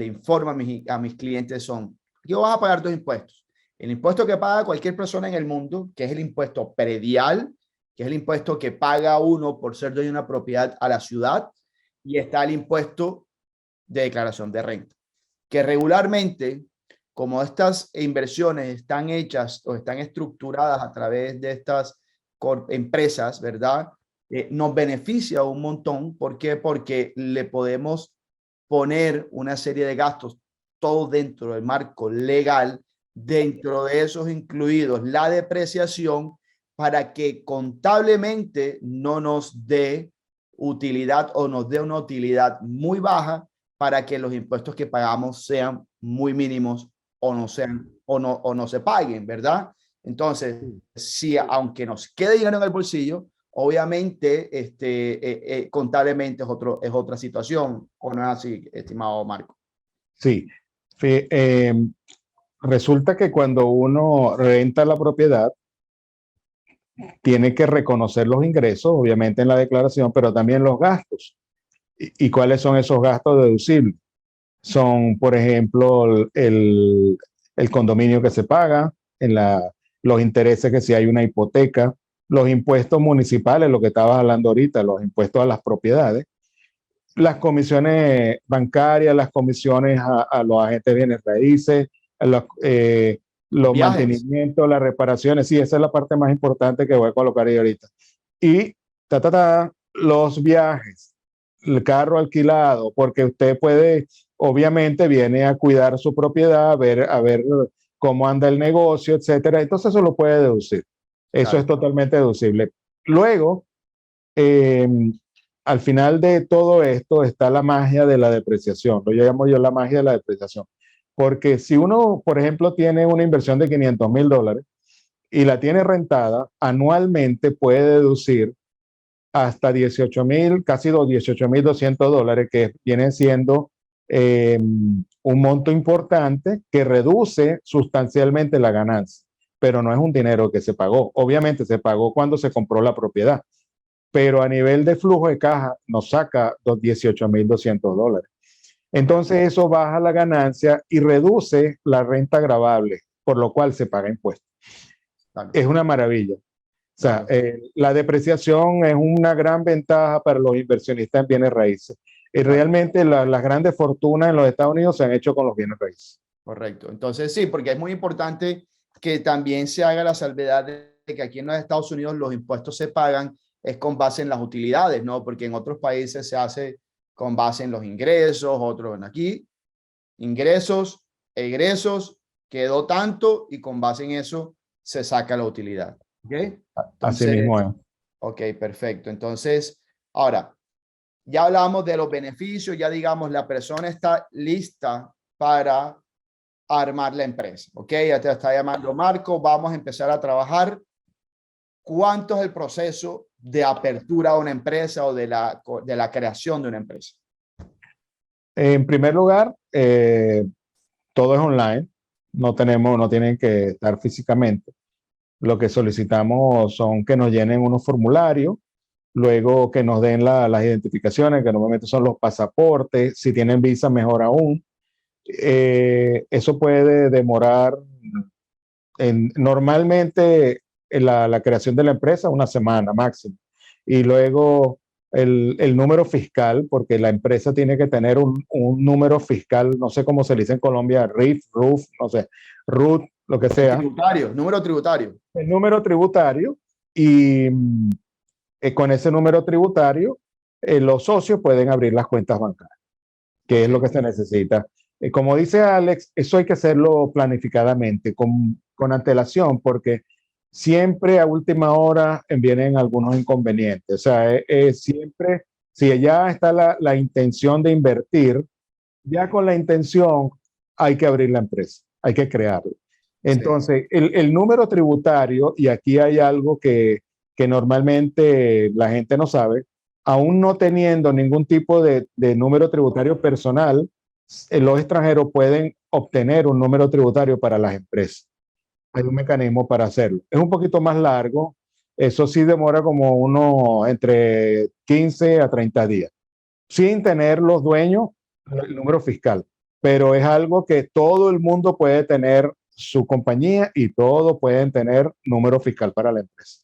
informo a mis clientes son, ¿qué vas a pagar dos impuestos? El impuesto que paga cualquier persona en el mundo, que es el impuesto predial, que es el impuesto que paga uno por ser dueño de una propiedad a la ciudad, y está el impuesto de declaración de renta, que regularmente, como estas inversiones están hechas o están estructuradas a través de estas empresas, ¿verdad? Nos beneficia un montón. ¿Por qué? Porque le podemos poner una serie de gastos, todo dentro del marco legal, dentro de esos incluidos la depreciación, para que contablemente no nos dé utilidad, o nos dé una utilidad muy baja, para que los impuestos que pagamos sean muy mínimos, o no se paguen, ¿verdad? Entonces, si aunque nos quede dinero en el bolsillo, obviamente, contablemente es otra situación, ¿o no es así, estimado Marco? Sí. Fí- Resulta que cuando uno renta la propiedad, tiene que reconocer los ingresos, obviamente en la declaración, pero también los gastos. ¿Y cuáles son esos gastos deducibles? Son, por ejemplo, el condominio que se paga, los intereses que si hay una hipoteca, los impuestos municipales, lo que estabas hablando ahorita, los impuestos a las propiedades, las comisiones bancarias, las comisiones a los agentes de bienes raíces, los Viajes. mantenimientos, las reparaciones. Sí, esa es la parte más importante que voy a colocar ahí ahorita. Y los viajes, el carro alquilado, porque usted puede, obviamente, viene a cuidar su propiedad, a ver cómo anda el negocio, etcétera. Entonces, eso lo puede deducir. Eso es Claro. totalmente deducible. Luego, eh, al final de todo esto está la magia de la depreciación. Lo llamo yo la magia de la depreciación. Porque si uno, por ejemplo, tiene una inversión de $500,000 y la tiene rentada, anualmente puede deducir hasta 18,000, casi $18,200, que viene siendo un monto importante que reduce sustancialmente la ganancia, pero no es un dinero que se pagó. Obviamente se pagó cuando se compró la propiedad, pero a nivel de flujo de caja nos saca los $18,200. Entonces eso baja la ganancia y reduce la renta gravable, por lo cual se paga impuestos. Claro, Es una maravilla. O sea, claro. la depreciación es una gran ventaja para los inversionistas en bienes raíces. Y Claro. realmente las grandes fortunas en los Estados Unidos se han hecho con los bienes raíces. Correcto. Entonces, sí, porque es muy importante que también se haga la salvedad de que aquí en los Estados Unidos los impuestos se pagan es con base en las utilidades, ¿no? Porque en otros países se hace con base en los ingresos, otros en aquí, ingresos, egresos, quedó tanto y con base en eso se saca la utilidad. ¿Ok? Así mismo Entonces, es. ok, perfecto. Entonces, ahora, ya hablamos de los beneficios, ya digamos, la persona está lista para armar la empresa. Ok, ya te está llamando Marco, vamos a empezar a trabajar. ¿Cuánto es el proceso de apertura de una empresa o de la creación de una empresa? En primer lugar, todo es online. No tienen que estar físicamente. Lo que solicitamos son que nos llenen unos formularios, luego que nos den las identificaciones, que normalmente son los pasaportes. Si tienen visa, mejor aún. Eso puede demorar normalmente en la creación de la empresa una semana máximo. Y luego el número fiscal, porque la empresa tiene que tener un número fiscal, no sé cómo se dice en Colombia, RIF, RUF, no sé, RUT, lo que El sea, tributario, número tributario. el número tributario y con ese número tributario los socios pueden abrir las cuentas bancarias, que Ok, es lo que se necesita. Como dice Alex, eso hay que hacerlo planificadamente, con antelación, porque siempre a última hora vienen algunos inconvenientes. O sea, siempre, si ya está la intención de invertir, ya con la intención hay que abrir la empresa, hay que crearla. sí. Entonces, el número tributario, y aquí hay algo que normalmente la gente no sabe, aún no teniendo ningún tipo de número tributario personal, los extranjeros pueden obtener un número tributario para las empresas. Hay un mecanismo para hacerlo. Es un poquito más largo, eso sí demora como entre 15 a 30 días, sin tener los dueños el número fiscal, pero es algo que todo el mundo puede tener su compañía y todos pueden tener número fiscal para la empresa.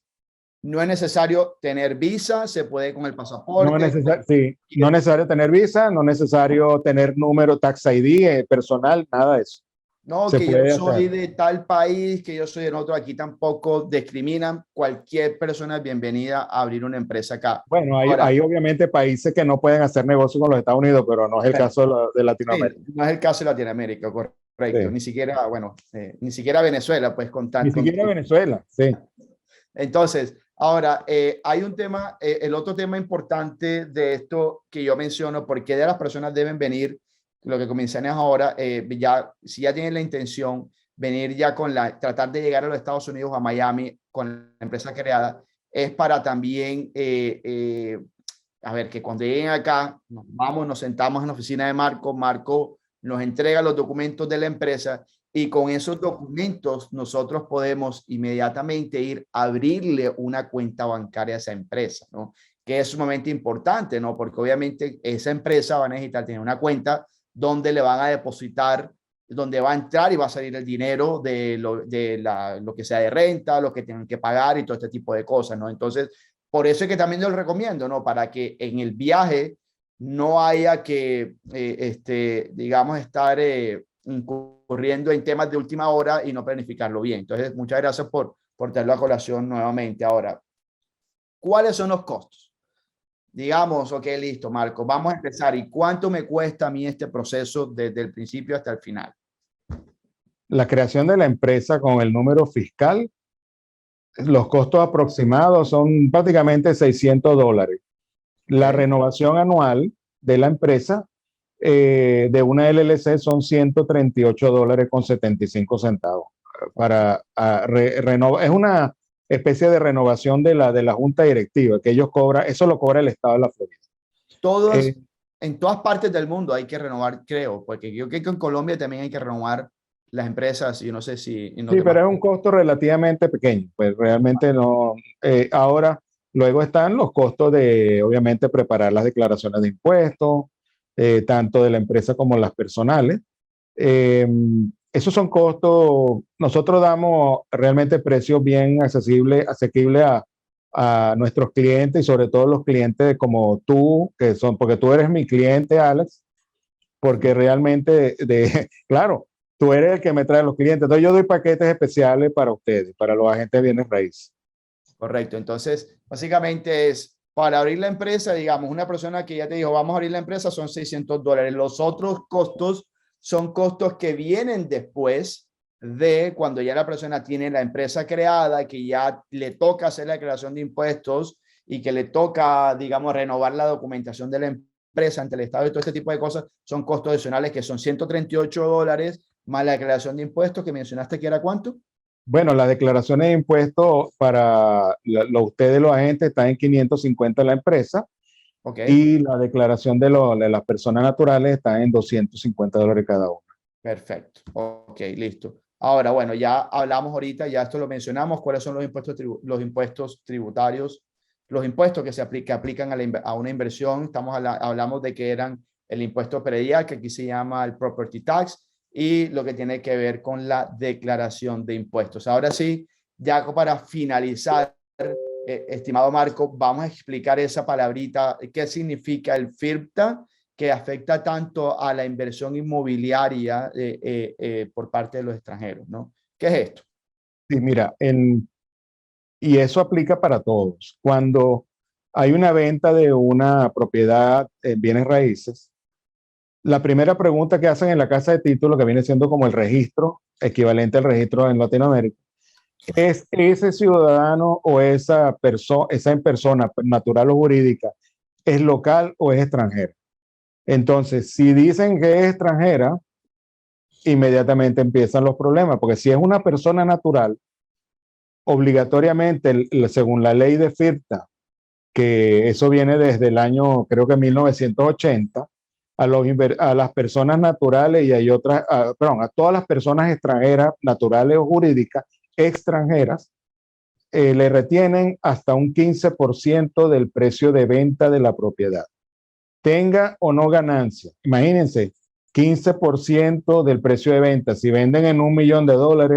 No es necesario tener visa, se puede con el No es pasaporte. necesario, sí, no es necesario tener visa, no es necesario tener número tax ID personal, nada de eso. No, Se que yo puede hacer. soy de tal país, que yo soy de otro, aquí tampoco discriminan. Cualquier persona es bienvenida a abrir una empresa acá. Bueno, Ahora, hay obviamente países que no pueden hacer negocio con los Estados Unidos, pero no es el bueno, caso de sí, Latinoamérica. no es el caso de Latinoamérica, correcto. Sí. Ni siquiera, bueno, ni siquiera Venezuela, pues Ni siquiera Venezuela, sí. Entonces, ahora, hay un tema, el otro tema importante de esto que yo menciono, por qué de las personas deben venir, lo que comienzan es ahora, ya, si ya tienen la intención venir ya tratar de llegar a los Estados Unidos, a Miami, con la empresa creada, es para también, a ver, que cuando lleguen acá, nos sentamos en la oficina de Marco, Marco nos entrega los documentos de la empresa y con esos documentos nosotros podemos inmediatamente ir a abrirle una cuenta bancaria a esa empresa, ¿no? Que es sumamente importante, ¿no? Porque obviamente esa empresa va a necesitar tener una cuenta donde le van a depositar, donde va a entrar y va a salir el dinero de lo que sea de renta, lo que tengan que pagar y todo este tipo de cosas, ¿no? Entonces, por eso es que también yo lo recomiendo, ¿no? Para que en el viaje no haya que, digamos, estar incurriendo en temas de última hora y no planificarlo bien. Entonces, muchas gracias por tenerlo a colación nuevamente. Ahora, ¿cuáles son los costos? Digamos, ok, listo, Marco, vamos a empezar. ¿Y cuánto me cuesta a mí este proceso desde el principio hasta el final? La creación de la empresa con el número fiscal, los costos aproximados son prácticamente $600. La renovación anual de la empresa de una LLC son $138.75 para renovar. Es una especie de renovación de la junta directiva que ellos cobran, eso lo cobra el estado de la Florida. En todas partes del mundo hay que renovar, creo, porque yo creo que en Colombia también hay que renovar las empresas y no sé si... Sí, pero es un costo relativamente pequeño, pues realmente no. Ahora, luego están los costos de, obviamente, preparar las declaraciones de impuestos, tanto de la empresa como las personales. Esos son costos, nosotros damos realmente precios bien asequibles a nuestros clientes y sobre todo los clientes como tú, porque tú eres mi cliente, Alex, porque realmente, claro, tú eres el que me trae los clientes. Entonces yo doy paquetes especiales para ustedes, para los agentes de bienes raíces. Correcto. Entonces, básicamente es para abrir la empresa, digamos, una persona que ya te dijo, vamos a abrir la empresa, son $600. Los otros costos son costos que vienen después de cuando ya la persona tiene la empresa creada, que ya le toca hacer la declaración de impuestos y que le toca, digamos, renovar la documentación de la empresa ante el Estado y todo este tipo de cosas, son costos adicionales que son $138 más la declaración de impuestos que mencionaste que era ¿cuánto? Bueno, las declaraciones de impuestos para ustedes, los agentes, están en 550 la empresa. Okay. Y la declaración de las personas naturales está en $250 cada una. Perfecto. Ok, listo. Ahora, bueno, ya hablamos ahorita, ya esto lo mencionamos, cuáles son los impuestos tributarios, los impuestos que aplican a una inversión. Hablamos de que eran el impuesto predial, que aquí se llama el property tax, y lo que tiene que ver con la declaración de impuestos. Ahora sí, ya para finalizar, estimado Marco, vamos a explicar esa palabrita, qué significa el FIRPTA, que afecta tanto a la inversión inmobiliaria por parte de los extranjeros, ¿no? ¿Qué es esto? Sí, mira, y eso aplica para todos. Cuando hay una venta de una propiedad en bienes raíces, la primera pregunta que hacen en la casa de título, que viene siendo como el registro, equivalente al registro en Latinoamérica, es ese ciudadano o esa persona natural o jurídica, ¿es local o es extranjera? Entonces, si dicen que es extranjera, inmediatamente empiezan los problemas, porque si es una persona natural, obligatoriamente, según la ley de FIRTA, que eso viene desde el año, creo que 1980, a las personas naturales y hay otras, perdón, a todas las personas extranjeras, naturales o jurídicas, extranjeras, le retienen hasta un 15% del precio de venta de la propiedad. Tenga o no ganancia. Imagínense, 15% del precio de venta. Si venden en $1 millón,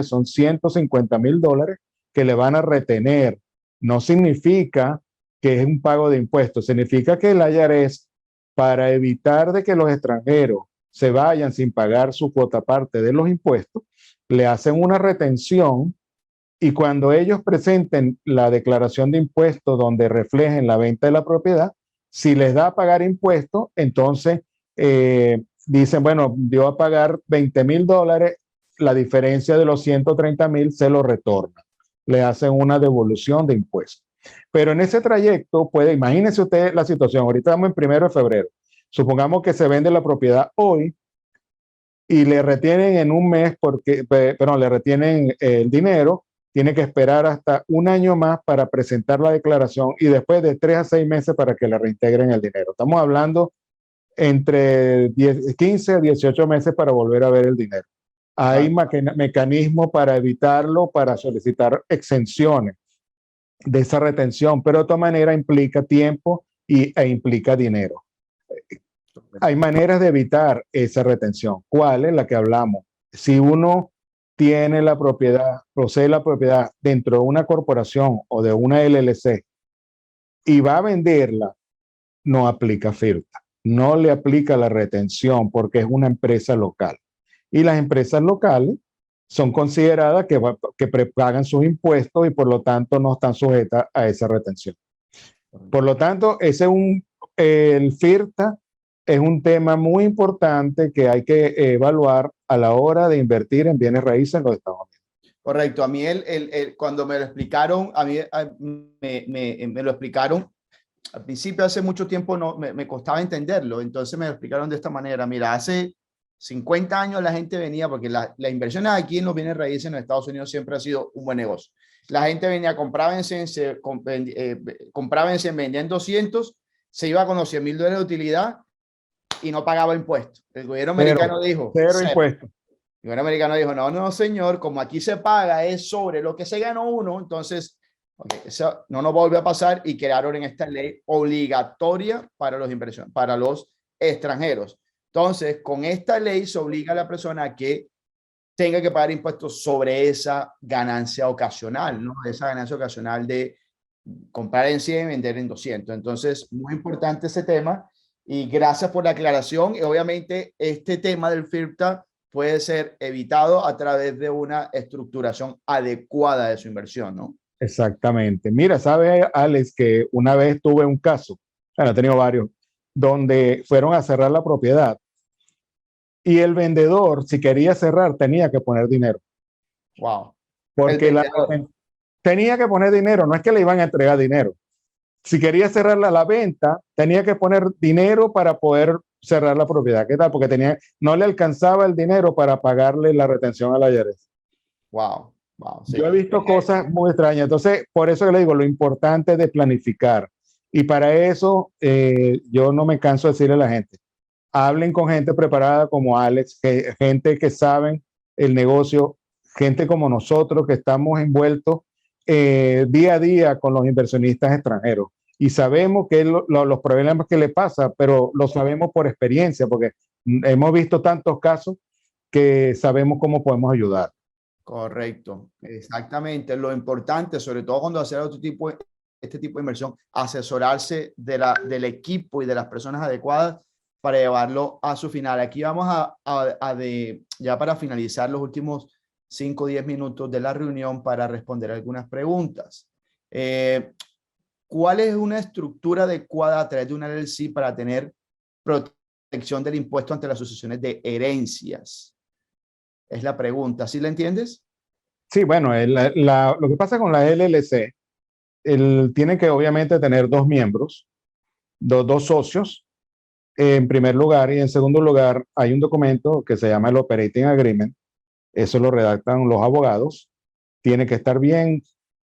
son $150,000 que le van a retener. No significa que es un pago de impuestos, significa que el IRS, para evitar de que los extranjeros se vayan sin pagar su cuota parte de los impuestos, le hacen una retención y cuando ellos presenten la declaración de impuestos donde reflejen la venta de la propiedad, si les da a pagar impuestos, entonces dicen, bueno, dio a pagar $20,000, la diferencia de los 130,000 se lo retorna. Le hacen una devolución de impuestos. Pero en ese trayecto imagínense usted la situación, ahorita estamos en 1 de febrero, supongamos que se vende la propiedad hoy y le retienen en un mes perdón, le retienen el dinero, tiene que esperar hasta un año más para presentar la declaración y después de 3 a 6 meses para que le reintegren el dinero. Estamos hablando entre 15 a 18 meses para volver a ver el dinero. Hay mecanismos para evitarlo, para solicitar exenciones de esa retención, pero de todas maneras implica tiempo e implica dinero. Hay maneras de evitar esa retención. ¿Cuál es la que hablamos? Si uno tiene la propiedad, posee la propiedad dentro de una corporación o de una LLC y va a venderla, no aplica FIRTA. No le aplica la retención porque es una empresa local. Y las empresas locales son consideradas que prepagan sus impuestos y por lo tanto no están sujetas a esa retención. Por lo tanto, el FIRTA es un tema muy importante que hay que evaluar a la hora de invertir en bienes raíces en los Estados Unidos. Correcto. A mí cuando me lo explicaron, me lo explicaron. Al principio, hace mucho tiempo, me costaba entenderlo. Entonces me lo explicaron de esta manera. Mira, hace 50 años la gente venía, porque las inversiones aquí en los bienes raíces en los Estados Unidos siempre ha sido un buen negocio. La gente venía, compraba en 100, vendía en 200, se iba con los $100,000 de utilidad y no pagaba impuestos. El gobierno americano dijo cero impuestos. El gobierno americano dijo, no, señor, como aquí se paga es sobre lo que se ganó uno, entonces eso no nos vuelve a pasar y crearon en esta ley obligatoria para los extranjeros. Entonces, con esta ley se obliga a la persona a que tenga que pagar impuestos sobre esa ganancia ocasional, ¿no? Esa ganancia ocasional de comprar en 100 y vender en 200. Entonces, muy importante ese tema y gracias por la aclaración. Y obviamente este tema del FIRTA puede ser evitado a través de una estructuración adecuada de su inversión, ¿no? Exactamente. Mira, sabe, Alex, que una vez tuve un caso, bueno, he tenido varios, donde fueron a cerrar la propiedad y el vendedor, si quería cerrar, tenía que poner dinero. Wow. Porque tenía que poner dinero, no es que le iban a entregar dinero. Si quería cerrar la venta, tenía que poner dinero para poder cerrar la propiedad. ¿Qué tal? Porque no le alcanzaba el dinero para pagarle la retención a la IRS. Wow. Wow, sí. Yo he visto cosas muy extrañas. Entonces, por eso que le digo, lo importante es de planificar. Y para eso, yo no me canso de decirle a la gente, hablen con gente preparada como Alex, gente que saben el negocio, gente como nosotros que estamos envueltos día a día con los inversionistas extranjeros. Y sabemos que los problemas que le pasa, pero lo sabemos por experiencia, porque hemos visto tantos casos que sabemos cómo podemos ayudar. Correcto, exactamente. Lo importante, sobre todo cuando hacer este tipo de inversión, asesorarse del equipo y de las personas adecuadas para llevarlo a su final. Aquí vamos ya para finalizar los últimos 5 o 10 minutos de la reunión para responder algunas preguntas. ¿Cuál es una estructura adecuada a través de una LLC para tener protección del impuesto ante las sucesiones de herencias? Es la pregunta. ¿Sí la entiendes? Sí, bueno, lo que pasa con la LLC, tiene que obviamente tener 2 miembros, dos socios, en primer lugar, y en segundo lugar, hay un documento que se llama el Operating Agreement. Eso lo redactan los abogados. Tiene que estar bien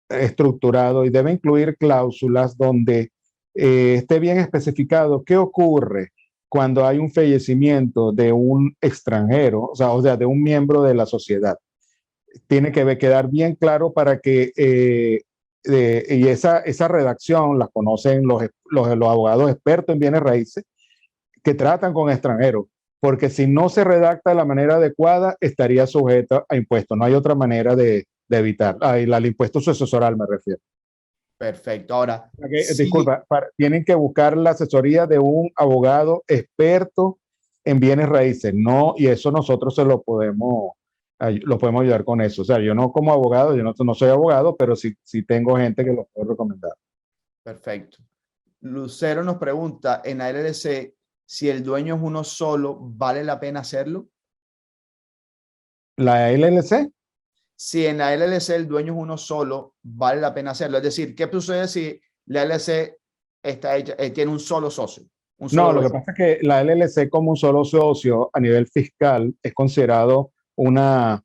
estructurado y debe incluir cláusulas donde esté bien especificado qué ocurre cuando hay un fallecimiento de un extranjero, o sea, de un miembro de la sociedad. Tiene que quedar bien claro para que, y esa redacción la conocen los abogados expertos en bienes raíces que tratan con extranjeros, porque si no se redacta de la manera adecuada, estaría sujeta a impuestos. No hay otra manera de evitar. El impuesto sucesoral me refiero. Perfecto. Ahora, disculpa, tienen que buscar la asesoría de un abogado experto en bienes raíces, no, y eso nosotros lo podemos ayudar con eso. O sea, yo no como abogado, yo no soy abogado, pero sí tengo gente que lo puedo recomendar. Perfecto. Lucero nos pregunta, en la LLC, si el dueño es uno solo, ¿vale la pena hacerlo? ¿La LLC? Si en la LLC el dueño es uno solo, ¿vale la pena hacerlo? Es decir, ¿qué sucede si la LLC tiene un solo socio? Un No, solo lo que dueño. pasa es que la LLC como un solo socio a nivel fiscal es considerado una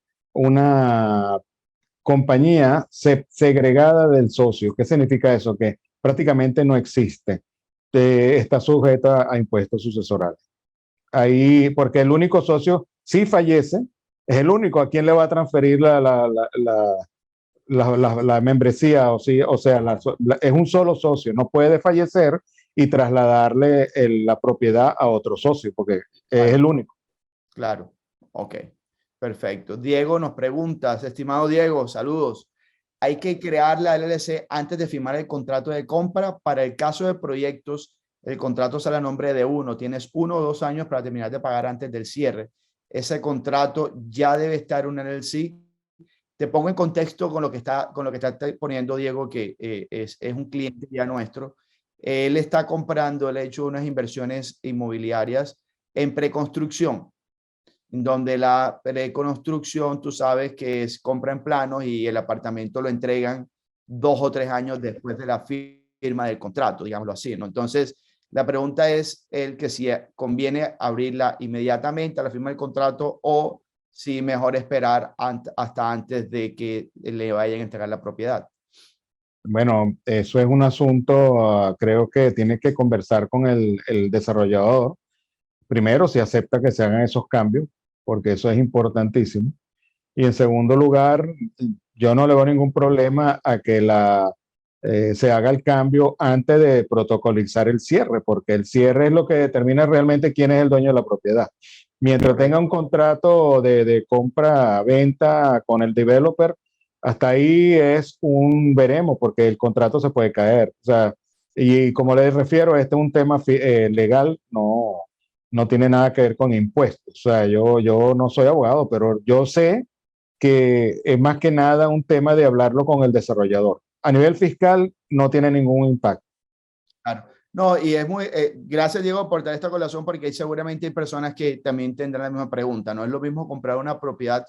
compañía segregada del socio. ¿Qué significa eso? Que prácticamente no existe. Está sujeta a impuestos sucesorales. Ahí, porque el único socio, si fallece, es el único a quien le va a transferir la membresía, o sea, es un solo socio, no puede fallecer y trasladarle la propiedad a otro socio, porque es Claro, el único. claro. Ok, perfecto. Diego nos pregunta, estimado Diego, saludos. ¿Hay que crear la LLC antes de firmar el contrato de compra? Para el caso de proyectos, el contrato sale a nombre de uno. Tienes 1 o 2 años para terminar de pagar antes del cierre. Ese contrato ya debe estar en una LLC. Te pongo en contexto con lo que está poniendo Diego, que es un cliente ya nuestro. Él está comprando, él ha hecho unas inversiones inmobiliarias en preconstrucción, donde la preconstrucción, tú sabes que es compra en planos y el apartamento lo entregan 2 o 3 años después de la firma del contrato, digámoslo así, ¿no? Entonces, la pregunta es el que si conviene abrirla inmediatamente a la firma del contrato o si mejor esperar hasta antes de que le vayan a entregar la propiedad. Bueno, eso es un asunto, creo que tiene que conversar con el desarrollador. Primero, si acepta que se hagan esos cambios, porque eso es importantísimo. Y en segundo lugar, yo no le veo ningún problema a que se haga el cambio antes de protocolizar el cierre, porque el cierre es lo que determina realmente quién es el dueño de la propiedad. Mientras tenga un contrato de compra-venta con el developer, hasta ahí es un veremos, porque el contrato se puede caer. O sea, y como les refiero, este es un tema legal, no tiene nada que ver con impuestos. O sea, yo no soy abogado, pero yo sé que es más que nada un tema de hablarlo con el desarrollador. A nivel fiscal no tiene ningún impacto. Claro. No, y es muy, gracias Diego por dar esta colación porque seguramente hay personas que también tendrán la misma pregunta. No es lo mismo comprar una propiedad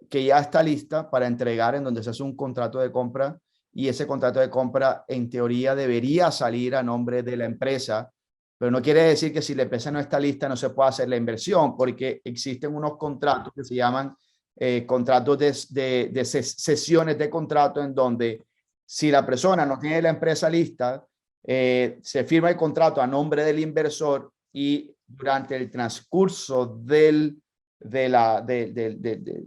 que ya está lista para entregar, en donde se hace un contrato de compra y ese contrato de compra en teoría debería salir a nombre de la empresa, pero no quiere decir que si la empresa no está lista no se pueda hacer la inversión, porque existen unos contratos que se llaman contratos de sesiones de contrato, en donde si la persona no tiene la empresa lista, se firma el contrato a nombre del inversor y durante el transcurso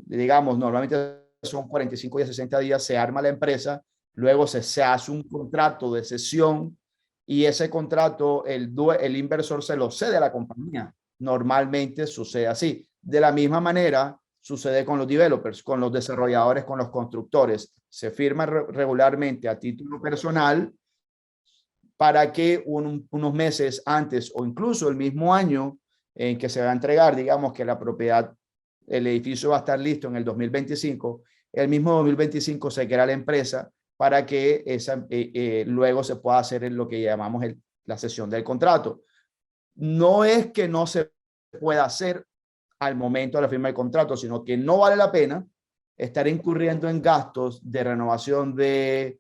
digamos, normalmente son 45 días, 60 días, se arma la empresa, luego se hace un contrato de cesión y ese contrato el inversor se lo cede a la compañía. Normalmente sucede así. De la misma manera sucede con los developers, con los desarrolladores, con los constructores. Se firma regularmente a título personal para que unos meses antes o incluso el mismo año en que se va a entregar, digamos que la propiedad, el edificio va a estar listo en el 2025, el mismo 2025 se crea la empresa para que luego se pueda hacer en lo que llamamos la cesión del contrato. No es que no se pueda hacer al momento de la firma del contrato, sino que no vale la pena estar incurriendo en gastos de renovación de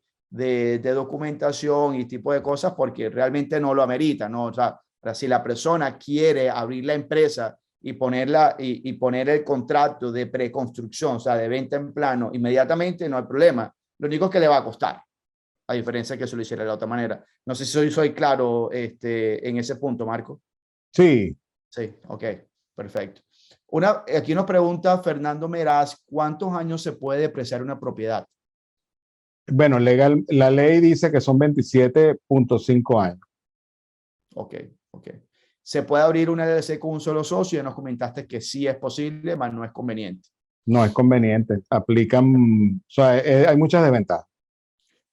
documentación y tipo de cosas porque realmente no lo amerita, ¿no? O sea, si la persona quiere abrir la empresa y poner el contrato de preconstrucción, o sea, de venta en plano inmediatamente, no hay problema. Lo único que le va a costar, a diferencia de que se lo hiciera de la otra manera. No sé si soy claro en ese punto, Marco. Sí, Sí, ok, perfecto. Aquí nos pregunta Fernando Meraz, ¿cuántos años se puede depreciar una propiedad? bueno, la ley dice que son 27.5 años. Ok, ok. ¿Se puede abrir una LLC con un solo socio? Ya nos comentaste que sí es posible, pero no es conveniente. No es conveniente. Aplican, o sea, hay muchas desventajas.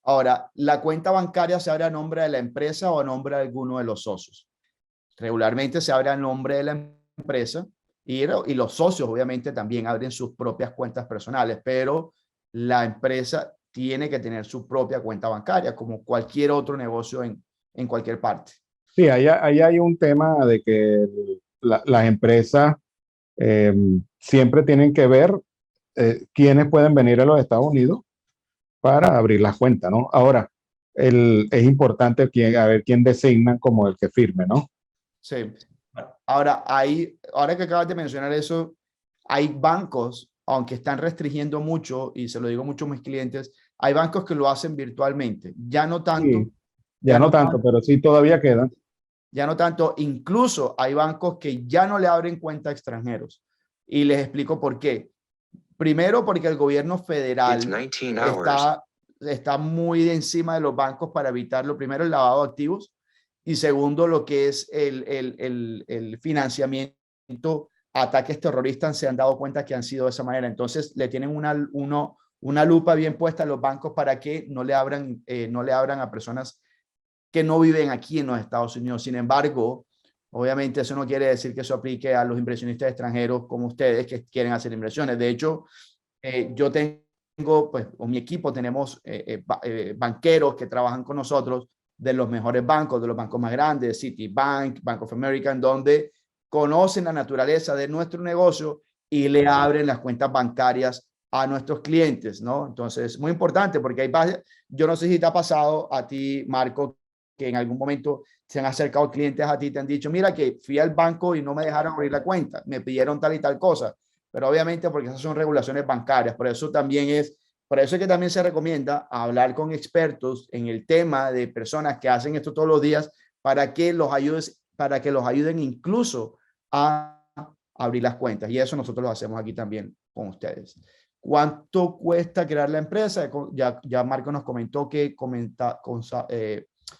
Ahora, ¿la cuenta bancaria se abre a nombre de la empresa o a nombre de alguno de los socios? Regularmente se abre a nombre de la empresa y los socios obviamente también abren sus propias cuentas personales, pero la empresa tiene que tener su propia cuenta bancaria, como cualquier otro negocio en cualquier parte. Sí, ahí hay un tema de que las empresas eh, siempre tienen que ver quiénes pueden venir a los Estados Unidos para abrir las cuentas, ¿no? Ahora, es importante a ver quién designan como el que firme, ¿no? Sí. Ahora, ahora que acabas de mencionar eso, hay bancos, aunque están restringiendo mucho, y se lo digo mucho a mis clientes, hay bancos que lo hacen virtualmente. Ya no tanto, Sí, ya ya no no tanto, tanto, pero sí todavía quedan. ya no tanto. Incluso hay bancos que ya no le abren cuenta a extranjeros. Y les explico por qué. Primero, porque el gobierno federal está muy encima de los bancos para evitar, lo primero, el lavado de activos, y segundo, lo que es el financiamiento a ataques terroristas. Se han dado cuenta que han sido de esa manera. Entonces, le tienen una lupa bien puesta a los bancos para que no le abran a personas que no viven aquí en los Estados Unidos. Sin embargo, obviamente eso no quiere decir que eso aplique a los inversionistas extranjeros como ustedes que quieren hacer inversiones. De hecho, yo tengo, pues, con mi equipo tenemos banqueros que trabajan con nosotros de los mejores bancos, de los bancos más grandes, Citibank, Bank of America, en donde conocen la naturaleza de nuestro negocio y le abren las cuentas bancarias a nuestros clientes, ¿no? Entonces, muy importante porque yo no sé si te ha pasado a ti, Marco, que en algún momento se han acercado clientes a ti y te han dicho, mira que fui al banco y no me dejaron abrir la cuenta, me pidieron tal y tal cosa, pero obviamente porque esas son regulaciones bancarias, por eso es que también se recomienda hablar con expertos en el tema de personas que hacen esto todos los días para que los ayuden incluso a abrir las cuentas. Y eso nosotros lo hacemos aquí también con ustedes. ¿Cuánto cuesta crear la empresa? Ya Marco nos comentó que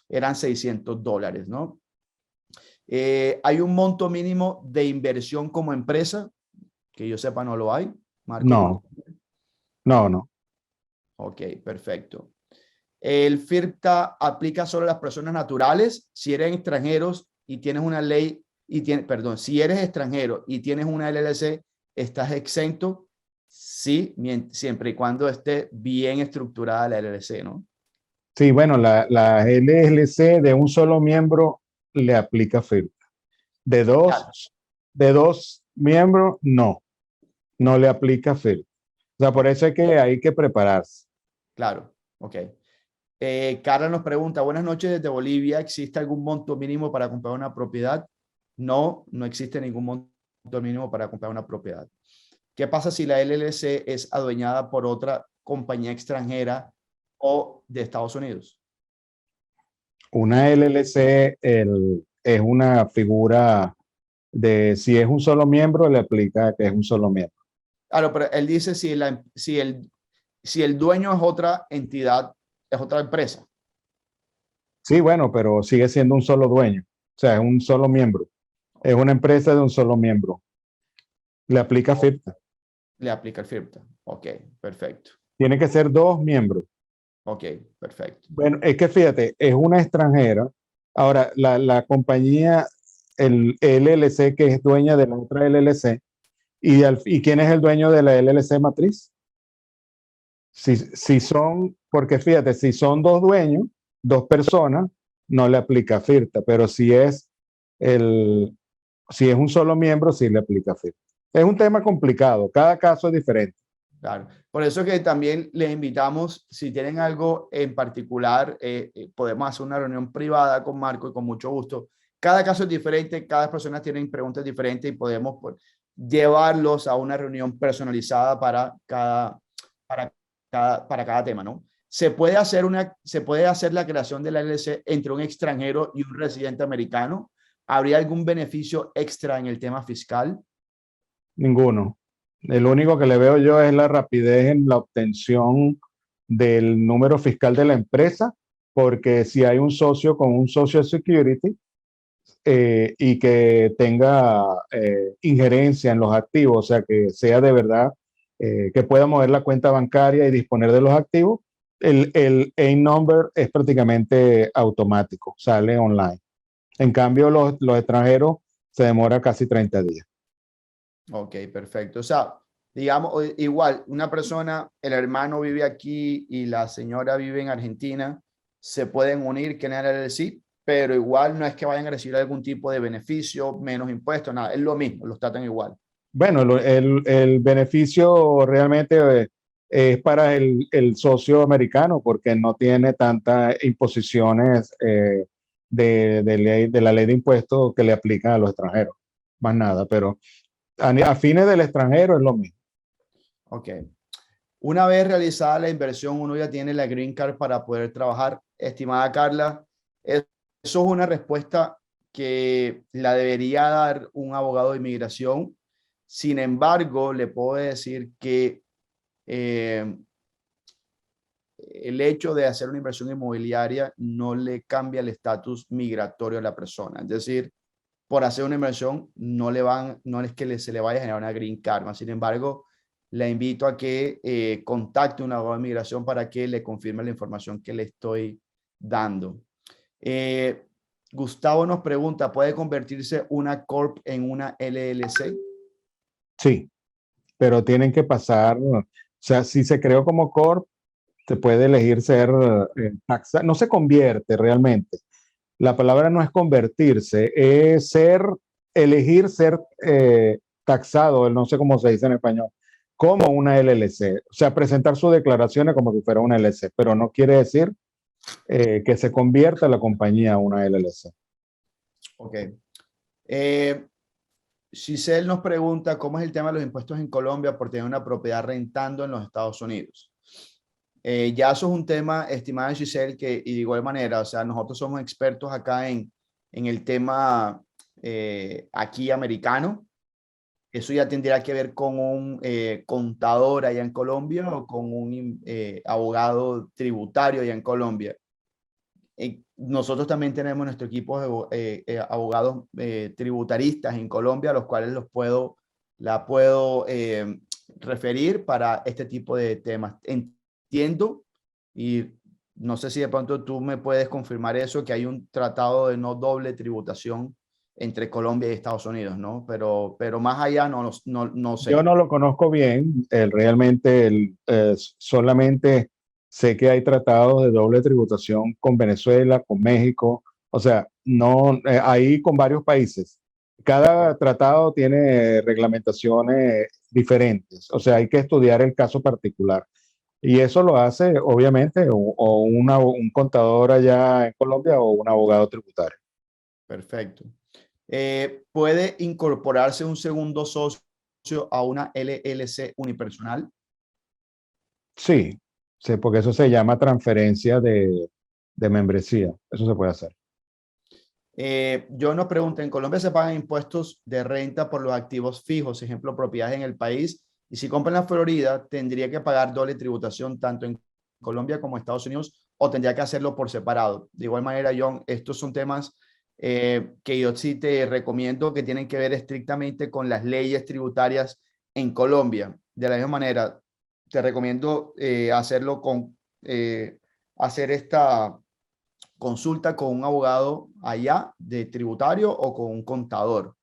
eran $600, ¿no? ¿Hay un monto mínimo de inversión como empresa? Que yo sepa, no lo hay. Marco. No, no. Ok, perfecto. El FIRPTA aplica solo a las personas naturales. Si eres extranjeros y tienes una ley perdón, si eres extranjero y tienes una LLC, ¿estás exento? Sí, siempre y cuando esté bien estructurada la LLC, ¿no? Sí, bueno, la LLC de un solo miembro le aplica FIRPA. De Claro, dos, de dos miembros, no le aplica FIRPA. O sea, por eso es que hay que prepararse. claro. Ok. Carla nos pregunta, buenas noches desde Bolivia, ¿existe algún monto mínimo para comprar una propiedad? No, no existe ningún monto mínimo para comprar una propiedad. ¿Qué pasa si la LLC es adueñada por otra compañía extranjera o de Estados Unidos? Una LLC es una figura de si es un solo miembro, le aplica que es un solo miembro. Claro, pero él dice si el dueño es otra entidad, es otra empresa. Sí, bueno, pero sigue siendo un solo dueño. O sea, es un solo miembro. Es una empresa de un solo miembro. Le aplica FIRPTA. Le aplica el FIRPTA. Ok, perfecto. Tiene que ser dos miembros. Ok, perfecto. Bueno, es que fíjate, es una extranjera. Ahora, la compañía, el LLC que es dueña de la otra LLC, ¿y quién es el dueño de la LLC matriz? Si son, porque fíjate, si son dos dueños, dos personas, no le aplica FIRPTA, pero si es un solo miembro, sí le aplica FIRPTA. Es un tema complicado, cada caso es diferente. Claro. Por eso que también les invitamos, si tienen algo en particular, podemos hacer una reunión privada con Marco y con mucho gusto. Cada caso es diferente, cada persona tiene preguntas diferentes y podemos, pues, llevarlos a una reunión personalizada para cada tema, ¿no? Se puede hacer la creación de la LLC entre un extranjero y un residente americano. ¿Habría algún beneficio extra en el tema fiscal? Ninguno. El único que le veo yo es la rapidez en la obtención del número fiscal de la empresa, porque si hay un socio con un Social Security y que tenga injerencia en los activos, o sea, que sea de verdad, que pueda mover la cuenta bancaria y disponer de los activos, el A-Number es prácticamente automático, sale online. En cambio, los extranjeros se demora casi 30 días. Ok, perfecto. O sea, digamos, igual, una persona, el hermano vive aquí y la señora vive en Argentina, se pueden unir, que en el LLC, pero igual no es que vayan a recibir algún tipo de beneficio, menos impuestos, nada, es lo mismo, los tratan igual. Bueno, el beneficio realmente es para el socio americano porque no tiene tantas imposiciones de la ley de impuestos que le aplican a los extranjeros. Más nada, pero a fines del extranjero es lo mismo. Ok. Una vez realizada la inversión, uno ya tiene la Green Card para poder trabajar. Estimada Carla, eso es una respuesta que la debería dar un abogado de inmigración. Sin embargo, le puedo decir que el hecho de hacer una inversión inmobiliaria no le cambia el estatus migratorio a la persona. Es decir, por hacer una inversión no es que se le vaya a generar una green card. Sin embargo, le invito a que contacte a un abogado de migración para que le confirme la información que le estoy dando. Gustavo nos pregunta, ¿puede convertirse una Corp en una LLC? Sí, pero tienen que pasar, o sea, si se creó como Corp, se puede elegir ser taxa, no se convierte realmente. La palabra no es convertirse, es elegir ser taxado, no sé cómo se dice en español, como una LLC. O sea, presentar sus declaraciones como si fuera una LLC, pero no quiere decir que se convierta la compañía a una LLC. Ok. Giselle nos pregunta cómo es el tema de los impuestos en Colombia por tener una propiedad rentando en los Estados Unidos. Ya eso es un tema, estimada Giselle, que y de igual manera, o sea, nosotros somos expertos acá en el tema aquí americano. Eso ya tendría que ver con un contador allá en Colombia o con un abogado tributario allá en Colombia. Nosotros también tenemos nuestro equipo de abogados tributaristas en Colombia, los cuales la puedo referir para este tipo de temas. Entiendo y no sé si de pronto tú me puedes confirmar eso, que hay un tratado de no doble tributación entre Colombia y Estados Unidos, ¿no? Pero más allá no Yo sé. no lo conozco bien, realmente solamente sé que hay tratados de doble tributación con Venezuela, con México, o sea, no, ahí con varios países. Cada tratado tiene reglamentaciones diferentes, o sea, hay que estudiar el caso particular. Y eso lo hace, obviamente, un contador allá en Colombia o un abogado tributario. Perfecto. ¿Puede incorporarse un segundo socio a una LLC unipersonal? Sí, sí, porque eso se llama transferencia de membresía. Eso se puede hacer. Yo nos pregunto, ¿en Colombia se pagan impuestos de renta por los activos fijos, ejemplo, propiedades en el país? Y si compra en la Florida, ¿tendría que pagar doble tributación tanto en Colombia como en Estados Unidos o tendría que hacerlo por separado? De igual manera, John, estos son temas que yo sí te recomiendo que tienen que ver estrictamente con las leyes tributarias en Colombia. De la misma manera, te recomiendo hacer esta consulta con un abogado allá de tributario o con un contador.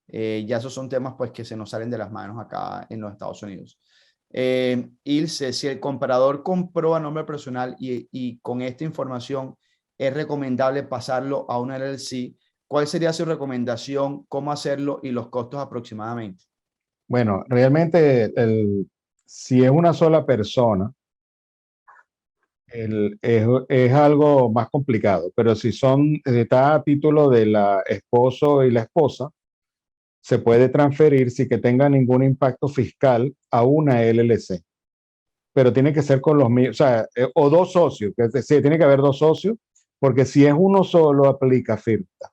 Ya esos son temas pues que se nos salen de las manos acá en los Estados Unidos. Ilse, si el comprador compró a nombre personal y con esta información es recomendable pasarlo a una LLC, ¿cuál sería su recomendación? ¿Cómo hacerlo y los costos aproximadamente? Bueno, realmente si es una sola persona, es algo más complicado, pero si está a título de la esposo y la esposa, se puede transferir sin que tenga ningún impacto fiscal a una LLC. Pero tiene que ser con los mismos, o sea, o dos socios, que es decir, tiene que haber dos socios, porque si es uno solo, aplica FIRTA,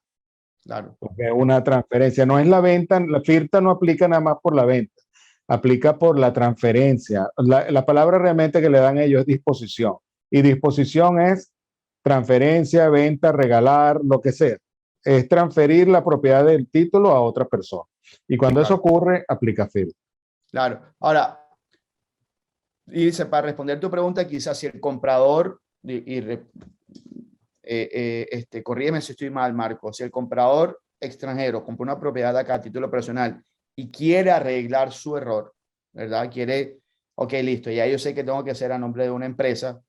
Claro, porque es una transferencia, no es la venta, la FIRTA no aplica nada más por la venta, aplica por la transferencia. La palabra realmente que le dan ellos es disposición, y disposición es transferencia, venta, regalar, lo que sea. Es transferir la propiedad del título a otra persona. Y cuando eso claro, ocurre, aplica FIRTA. claro. Ahora, Ilse, para responder tu pregunta, quizás si el comprador, corrígeme si estoy mal, Marco, si el comprador extranjero compra una propiedad acá a título personal y quiere arreglar su error, ¿verdad? Ok, listo, ya yo sé que tengo que hacer a nombre de una empresa.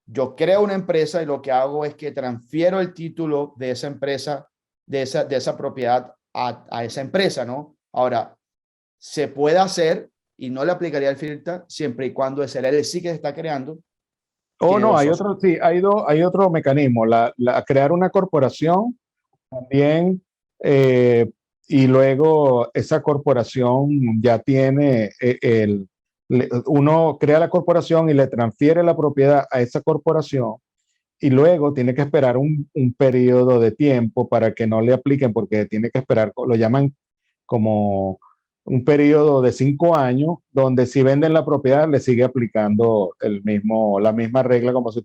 Yo creo una empresa y lo que hago es que transfiero el título de esa empresa, de esa propiedad a esa empresa, ¿no? Ahora, se puede hacer y no le aplicaría el FIRTA siempre y cuando es el LLC que se está creando O Tiene no, dos hay socios. otro, sí, hay otro mecanismo, crear una corporación también, eh, y luego esa corporación ya tiene uno crea la corporación y le transfiere la propiedad a esa corporación y luego tiene que esperar un periodo de tiempo para que no le apliquen porque tiene que esperar, lo llaman como un periodo de 5 años, donde si venden la propiedad le sigue aplicando la misma regla como si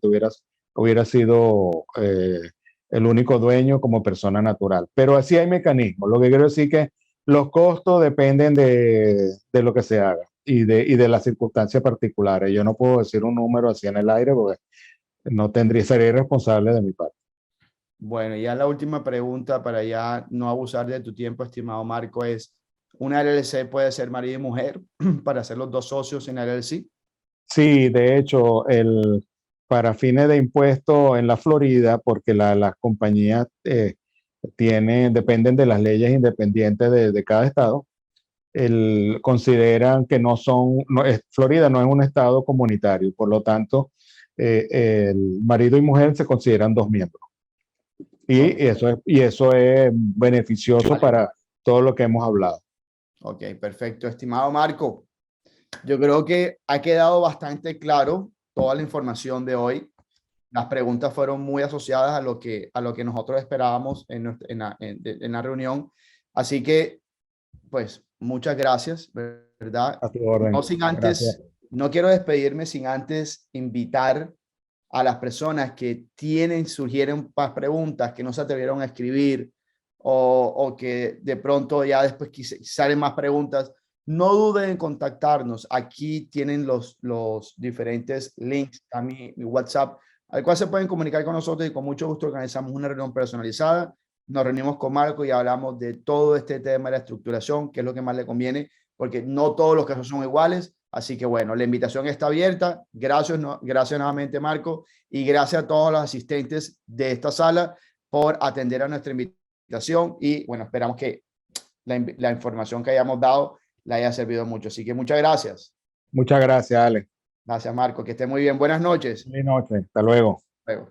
hubiera sido el único dueño como persona natural. Pero así hay mecanismos. Lo que quiero decir que los costos dependen de lo que se haga y de las circunstancias particulares. Yo no puedo decir un número así en el aire porque sería irresponsable de mi parte. Bueno, ya la última pregunta para ya no abusar de tu tiempo, estimado Marco, es, ¿una LLC puede ser marido y mujer para ser los dos socios en LLC? Sí, de hecho, para fines de impuestos en la Florida, porque las compañías dependen de las leyes independientes de cada estado, consideran que Florida no es un estado comunitario, por lo tanto, el marido y mujer se consideran dos miembros. Ok, Y eso es beneficioso vale. para todo lo que hemos hablado. Ok, perfecto. Estimado Marco, yo creo que ha quedado bastante claro toda la información de hoy. Las preguntas fueron muy asociadas a lo que nosotros esperábamos en la reunión. Así que, pues, muchas gracias, ¿verdad? A tu orden. No sin Gracias. antes, no quiero despedirme sin antes invitar a las personas que surgieron más preguntas, que no se atrevieron a escribir o que de pronto ya después salen más preguntas, no duden en contactarnos. Aquí tienen los diferentes links a mi WhatsApp, al cual se pueden comunicar con nosotros y con mucho gusto organizamos una reunión personalizada. Nos reunimos con Marco y hablamos de todo este tema de la estructuración, que es lo que más le conviene, porque no todos los casos son iguales. Así que bueno, la invitación está abierta. Gracias, gracias nuevamente, Marco, y gracias a todos los asistentes de esta sala por atender a nuestra invitación. Y bueno, esperamos que la información que hayamos dado le haya servido mucho. Así que muchas gracias. Muchas gracias, Alex. Gracias, Marco. Que esté muy bien. Buenas noches. Buenas noches. Hasta luego. Luego.